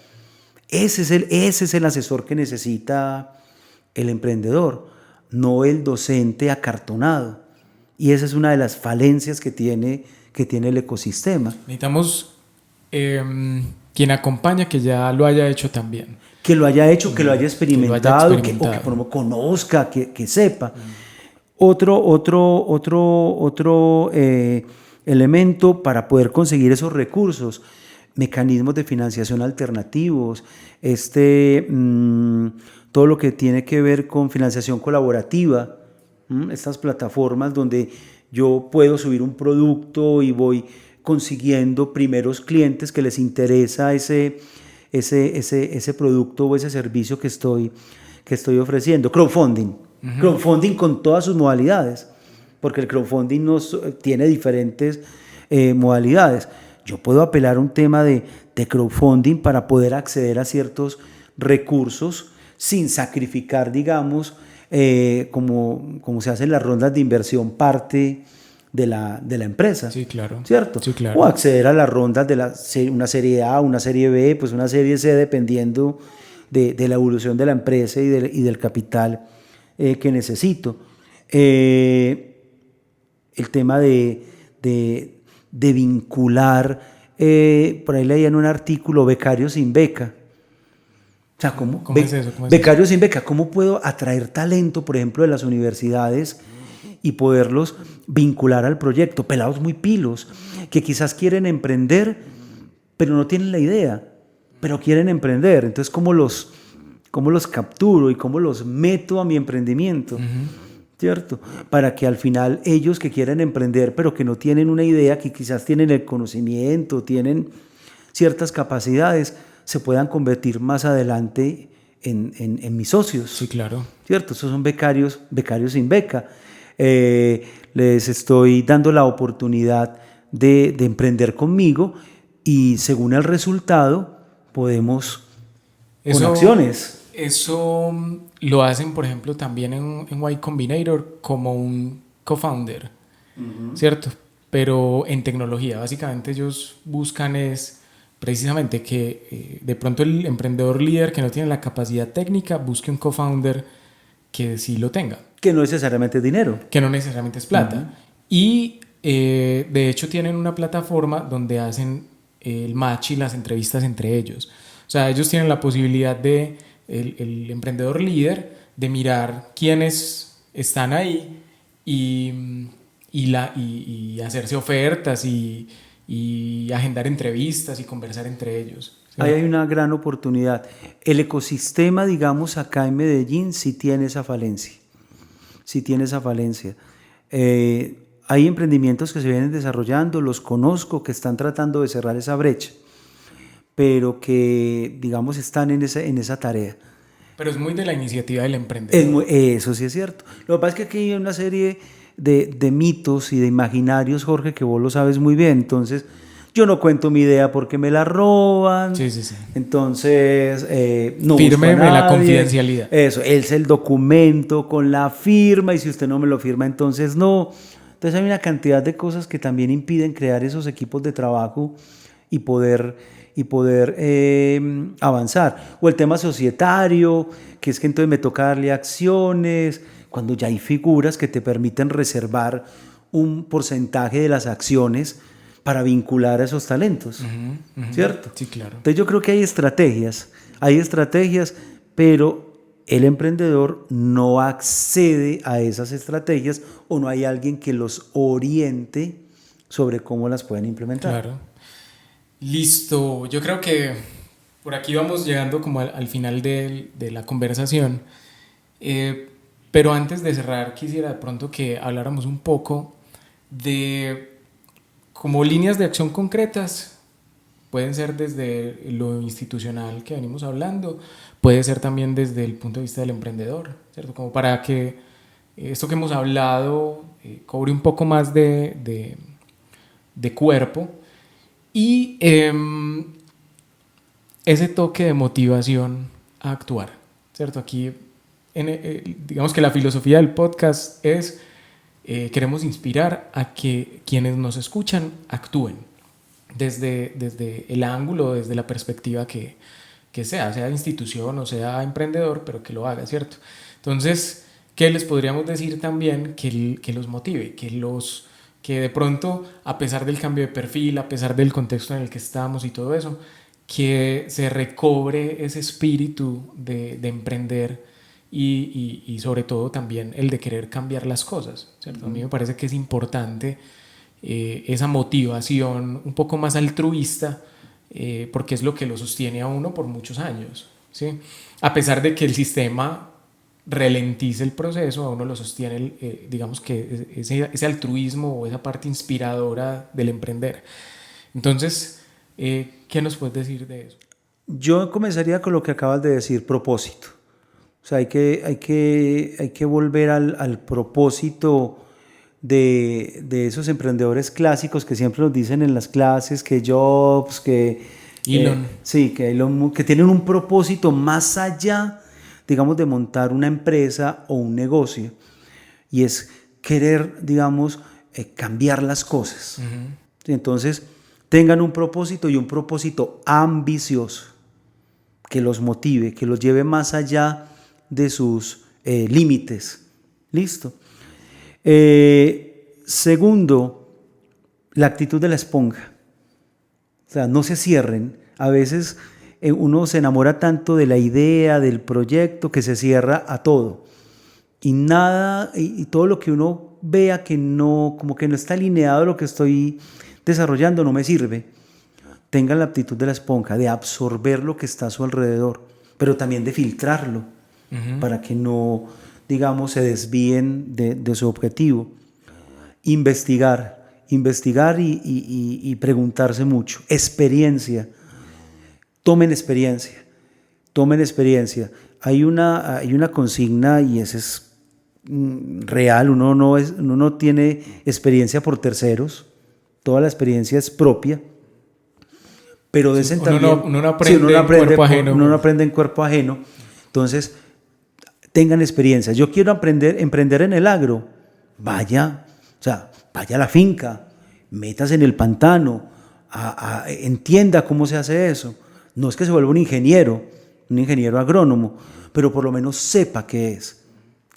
Ese es el asesor que necesita el emprendedor, no el docente acartonado. Y esa es una de las falencias que tiene el ecosistema. Necesitamos quien acompaña que ya lo haya hecho también. Que lo haya hecho, que lo haya experimentado, o que por lo menos conozca, que sepa. Otro elemento para poder conseguir esos recursos, mecanismos de financiación alternativos, todo lo que tiene que ver con financiación colaborativa, estas plataformas donde yo puedo subir un producto y voy consiguiendo primeros clientes que les interesa ese producto o ese servicio que estoy ofreciendo. Crowdfunding. Crowdfunding con todas sus modalidades, porque el crowdfunding tiene diferentes modalidades. Yo puedo apelar a un tema de crowdfunding para poder acceder a ciertos recursos sin sacrificar, digamos, como se hacen las rondas de inversión, parte de la empresa. Sí, claro. ¿Cierto? Sí, claro. O acceder a las rondas de una serie A, una serie B, pues una serie C, dependiendo de la evolución de la empresa y del capital que necesito. El tema de vincular, por ahí leía en un artículo, becarios sin beca. O sea, ¿cómo es eso? Becarios sin beca. ¿Cómo puedo atraer talento, por ejemplo, de las universidades y poderlos vincular al proyecto? Pelados muy pilos, que quizás quieren emprender, pero no tienen la idea, pero quieren emprender. Entonces, ¿cómo los capturo y cómo los meto a mi emprendimiento? ¿Cierto? Para que al final ellos que quieren emprender, pero que no tienen una idea, que quizás tienen el conocimiento, tienen ciertas capacidades, se puedan convertir más adelante en mis socios. Sí, claro. ¿Cierto? Esos son becarios sin beca. Les estoy dando la oportunidad de emprender conmigo y según el resultado podemos con acciones. eso lo hacen, por ejemplo, también en Y Combinator como un co-founder, ¿cierto? Pero en tecnología, básicamente ellos buscan es precisamente que de pronto el emprendedor líder que no tiene la capacidad técnica busque un co-founder que sí lo tenga. Que no necesariamente es dinero. Que no necesariamente es plata. Y de hecho tienen una plataforma donde hacen el match y las entrevistas entre ellos. O sea, ellos tienen la posibilidad de, el emprendedor líder, de mirar quiénes están ahí y hacerse ofertas y agendar entrevistas y conversar entre ellos. ¿Sí? Ahí hay una gran oportunidad. El ecosistema, digamos, acá en Medellín sí tiene esa falencia. Sí tiene esa falencia. Hay emprendimientos que se vienen desarrollando, los conozco, que están tratando de cerrar esa brecha, pero que, digamos, están en esa tarea. Pero es muy de la iniciativa del emprendedor. Eso sí es cierto. Lo que pasa es que aquí hay una serie de mitos y de imaginarios, Jorge, que vos lo sabes muy bien. Entonces, yo no cuento mi idea porque me la roban. Sí, sí, sí. Entonces, no fírmeme la confidencialidad. Eso, es el documento con la firma y si usted no me lo firma, entonces no. Entonces hay una cantidad de cosas que también impiden crear esos equipos de trabajo y poder avanzar. O el tema societario, que es que entonces me toca darle acciones, cuando ya hay figuras que te permiten reservar un porcentaje de las acciones para vincular a esos talentos, ¿cierto? Sí, claro. Entonces yo creo que hay estrategias, pero el emprendedor no accede a esas estrategias o no hay alguien que los oriente sobre cómo las pueden implementar. Claro. Listo, yo creo que por aquí vamos llegando como al final de la conversación, pero antes de cerrar quisiera de pronto que habláramos un poco de como líneas de acción concretas. Pueden ser desde lo institucional que venimos hablando, puede ser también desde el punto de vista del emprendedor, ¿cierto? Como para que esto que hemos hablado cobre un poco más de cuerpo y ese toque de motivación a actuar, ¿cierto? Aquí, digamos que la filosofía del podcast es queremos inspirar a que quienes nos escuchan actúen desde el ángulo, desde la perspectiva que sea institución o sea emprendedor, pero que lo haga, ¿cierto? Entonces, ¿qué les podríamos decir también que los motive? Que de pronto, a pesar del cambio de perfil, a pesar del contexto en el que estamos y todo eso, que se recobre ese espíritu de emprender y sobre todo también el de querer cambiar las cosas, ¿cierto? A mí me parece que es importante esa motivación un poco más altruista, porque es lo que lo sostiene a uno por muchos años, ¿sí? A pesar de que el sistema ralentice el proceso, a uno lo sostiene, digamos que ese altruismo o esa parte inspiradora del emprender. Entonces, ¿qué nos puedes decir de eso? Yo comenzaría con lo que acabas de decir, propósito. O sea, hay que volver al propósito de esos emprendedores clásicos que siempre nos dicen en las clases, que Jobs, que Elon. Que tienen un propósito más allá, digamos, de montar una empresa o un negocio. Y es querer, digamos, cambiar las cosas. Entonces, tengan un propósito y un propósito ambicioso que los motive, que los lleve más allá de sus límites. ¿Listo? Segundo, la actitud de la esponja. O sea, no se cierren. A veces uno se enamora tanto de la idea, del proyecto, que se cierra a todo. Y nada, y todo lo que uno vea que no, como que no está alineado a lo que estoy desarrollando, no me sirve. Tengan la actitud de la esponja, de absorber lo que está a su alrededor, pero también de filtrarlo, para que no, digamos, se desvíen de su objetivo. Investigar y preguntarse mucho. Experiencia. Tomen experiencia. Hay una consigna y esa es real. Uno no tiene experiencia por terceros. Toda la experiencia es propia. Pero Uno no aprende en cuerpo ajeno. Uno no aprende en cuerpo ajeno. Entonces, tengan experiencia. Yo quiero emprender en el agro. Vaya, o sea, vaya a la finca, métase en el pantano, entienda cómo se hace eso. No es que se vuelva un ingeniero agrónomo, pero por lo menos sepa qué es,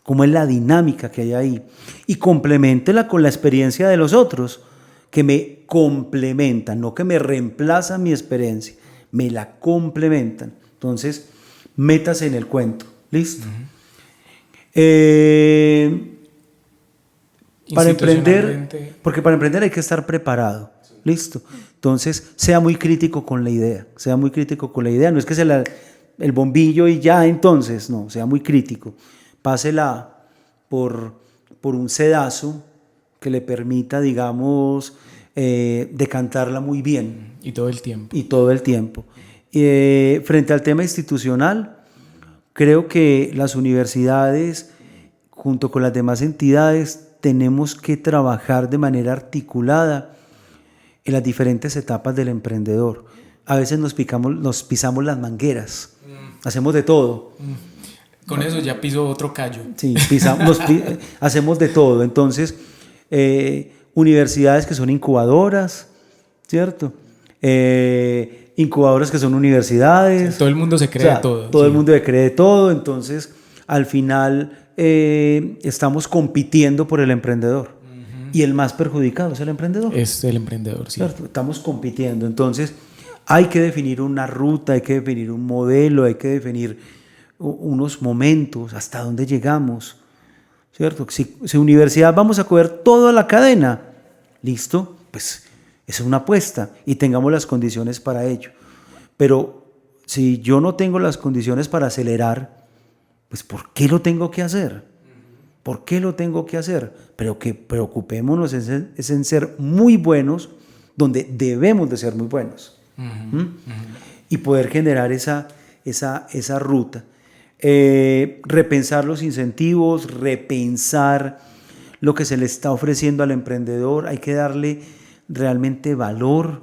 cómo es la dinámica que hay ahí. Y compleméntela con la experiencia de los otros, que me complementan, no que me reemplazan mi experiencia, me la complementan. Entonces, métase en el cuento. ¿Listo? Para emprender, porque para emprender hay que estar preparado. ¿Listo? Entonces, sea muy crítico con la idea. Sea muy crítico con la idea. No es que sea el bombillo y ya, entonces, no, sea muy crítico. Pásela por un sedazo que le permita, digamos, decantarla muy bien. Y todo el tiempo. Y todo el tiempo. Frente al tema institucional, creo que las universidades, junto con las demás entidades, tenemos que trabajar de manera articulada en las diferentes etapas del emprendedor. A veces nos pisamos las mangueras, hacemos de todo. Con eso ya piso otro callo. Sí, hacemos de todo. Entonces, universidades que son incubadoras, ¿cierto? Incubadoras que son universidades. O sea, todo el mundo se cree de todo. Todo el mundo se cree de todo. Entonces, al final, estamos compitiendo por el emprendedor. Y el más perjudicado es el emprendedor. Es el emprendedor, sí. ¿Cierto? Estamos compitiendo. Entonces, hay que definir una ruta, hay que definir un modelo, hay que definir unos momentos, hasta dónde llegamos, ¿cierto? Si universidad vamos a coger toda la cadena, listo, pues esa es una apuesta y tengamos las condiciones para ello. Pero si yo no tengo las condiciones para acelerar, pues ¿por qué lo tengo que hacer? ¿Por qué lo tengo que hacer? Pero que preocupémonos es en ser muy buenos donde debemos de ser muy buenos. Y poder generar esa ruta. Repensar los incentivos, repensar lo que se le está ofreciendo al emprendedor. Hay que darle realmente valor,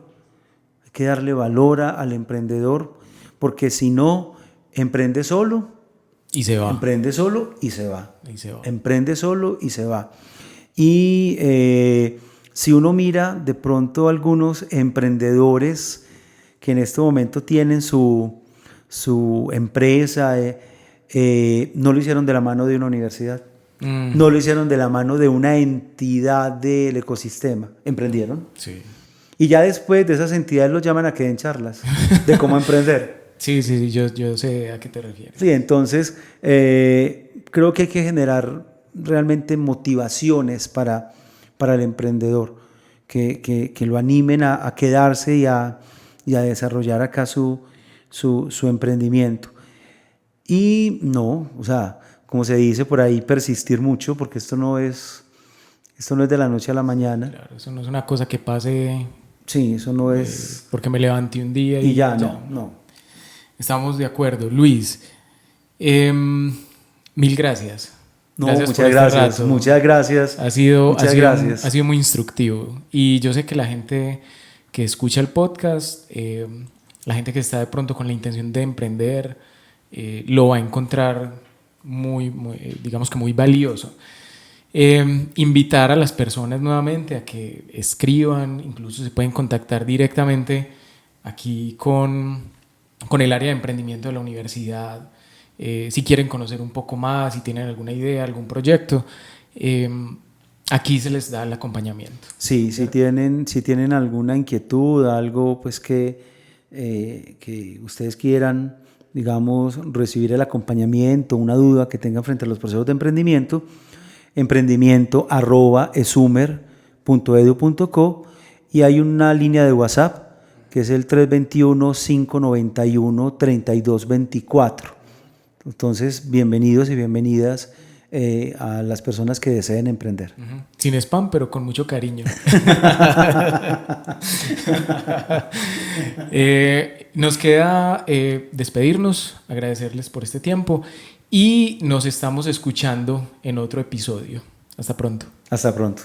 hay que darle valor al emprendedor, porque si no, emprende solo. Y se va. Emprende solo y se va. Emprende solo y se va. Y si uno mira de pronto algunos emprendedores que en este momento tienen su empresa, no lo hicieron de la mano de una universidad, no lo hicieron de la mano de una entidad del ecosistema, emprendieron. Sí. Y ya después de esas entidades los llaman a que den charlas de cómo emprender. Sí, yo sé a qué te refieres. Sí, entonces creo que hay que generar realmente motivaciones para el emprendedor, que lo animen a quedarse y a desarrollar acá su emprendimiento. Y no, o sea, como se dice por ahí, persistir mucho, porque esto no es de la noche a la mañana. Claro, eso no es una cosa que pase. Sí, eso no es. Porque me levanté un día y ya. No. Estamos de acuerdo. Luis, mil gracias. No, muchas gracias. Muchas gracias. Ha sido muy instructivo. Y yo sé que la gente que escucha el podcast, la gente que está de pronto con la intención de emprender, lo va a encontrar digamos que muy valioso. Invitar a las personas nuevamente a que escriban, incluso se pueden contactar directamente aquí con el área de emprendimiento de la universidad, si quieren conocer un poco más, si tienen alguna idea, algún proyecto, aquí se les da el acompañamiento. Sí, si tienen alguna inquietud, algo pues que ustedes quieran, digamos, recibir el acompañamiento, una duda que tengan frente a los procesos de emprendimiento, emprendimiento@esumer.edu.co, y hay una línea de WhatsApp que es el 321-591-3224. Entonces, bienvenidos y bienvenidas a las personas que deseen emprender. Sin spam, pero con mucho cariño. Nos queda despedirnos, agradecerles por este tiempo y nos estamos escuchando en otro episodio. Hasta pronto. Hasta pronto.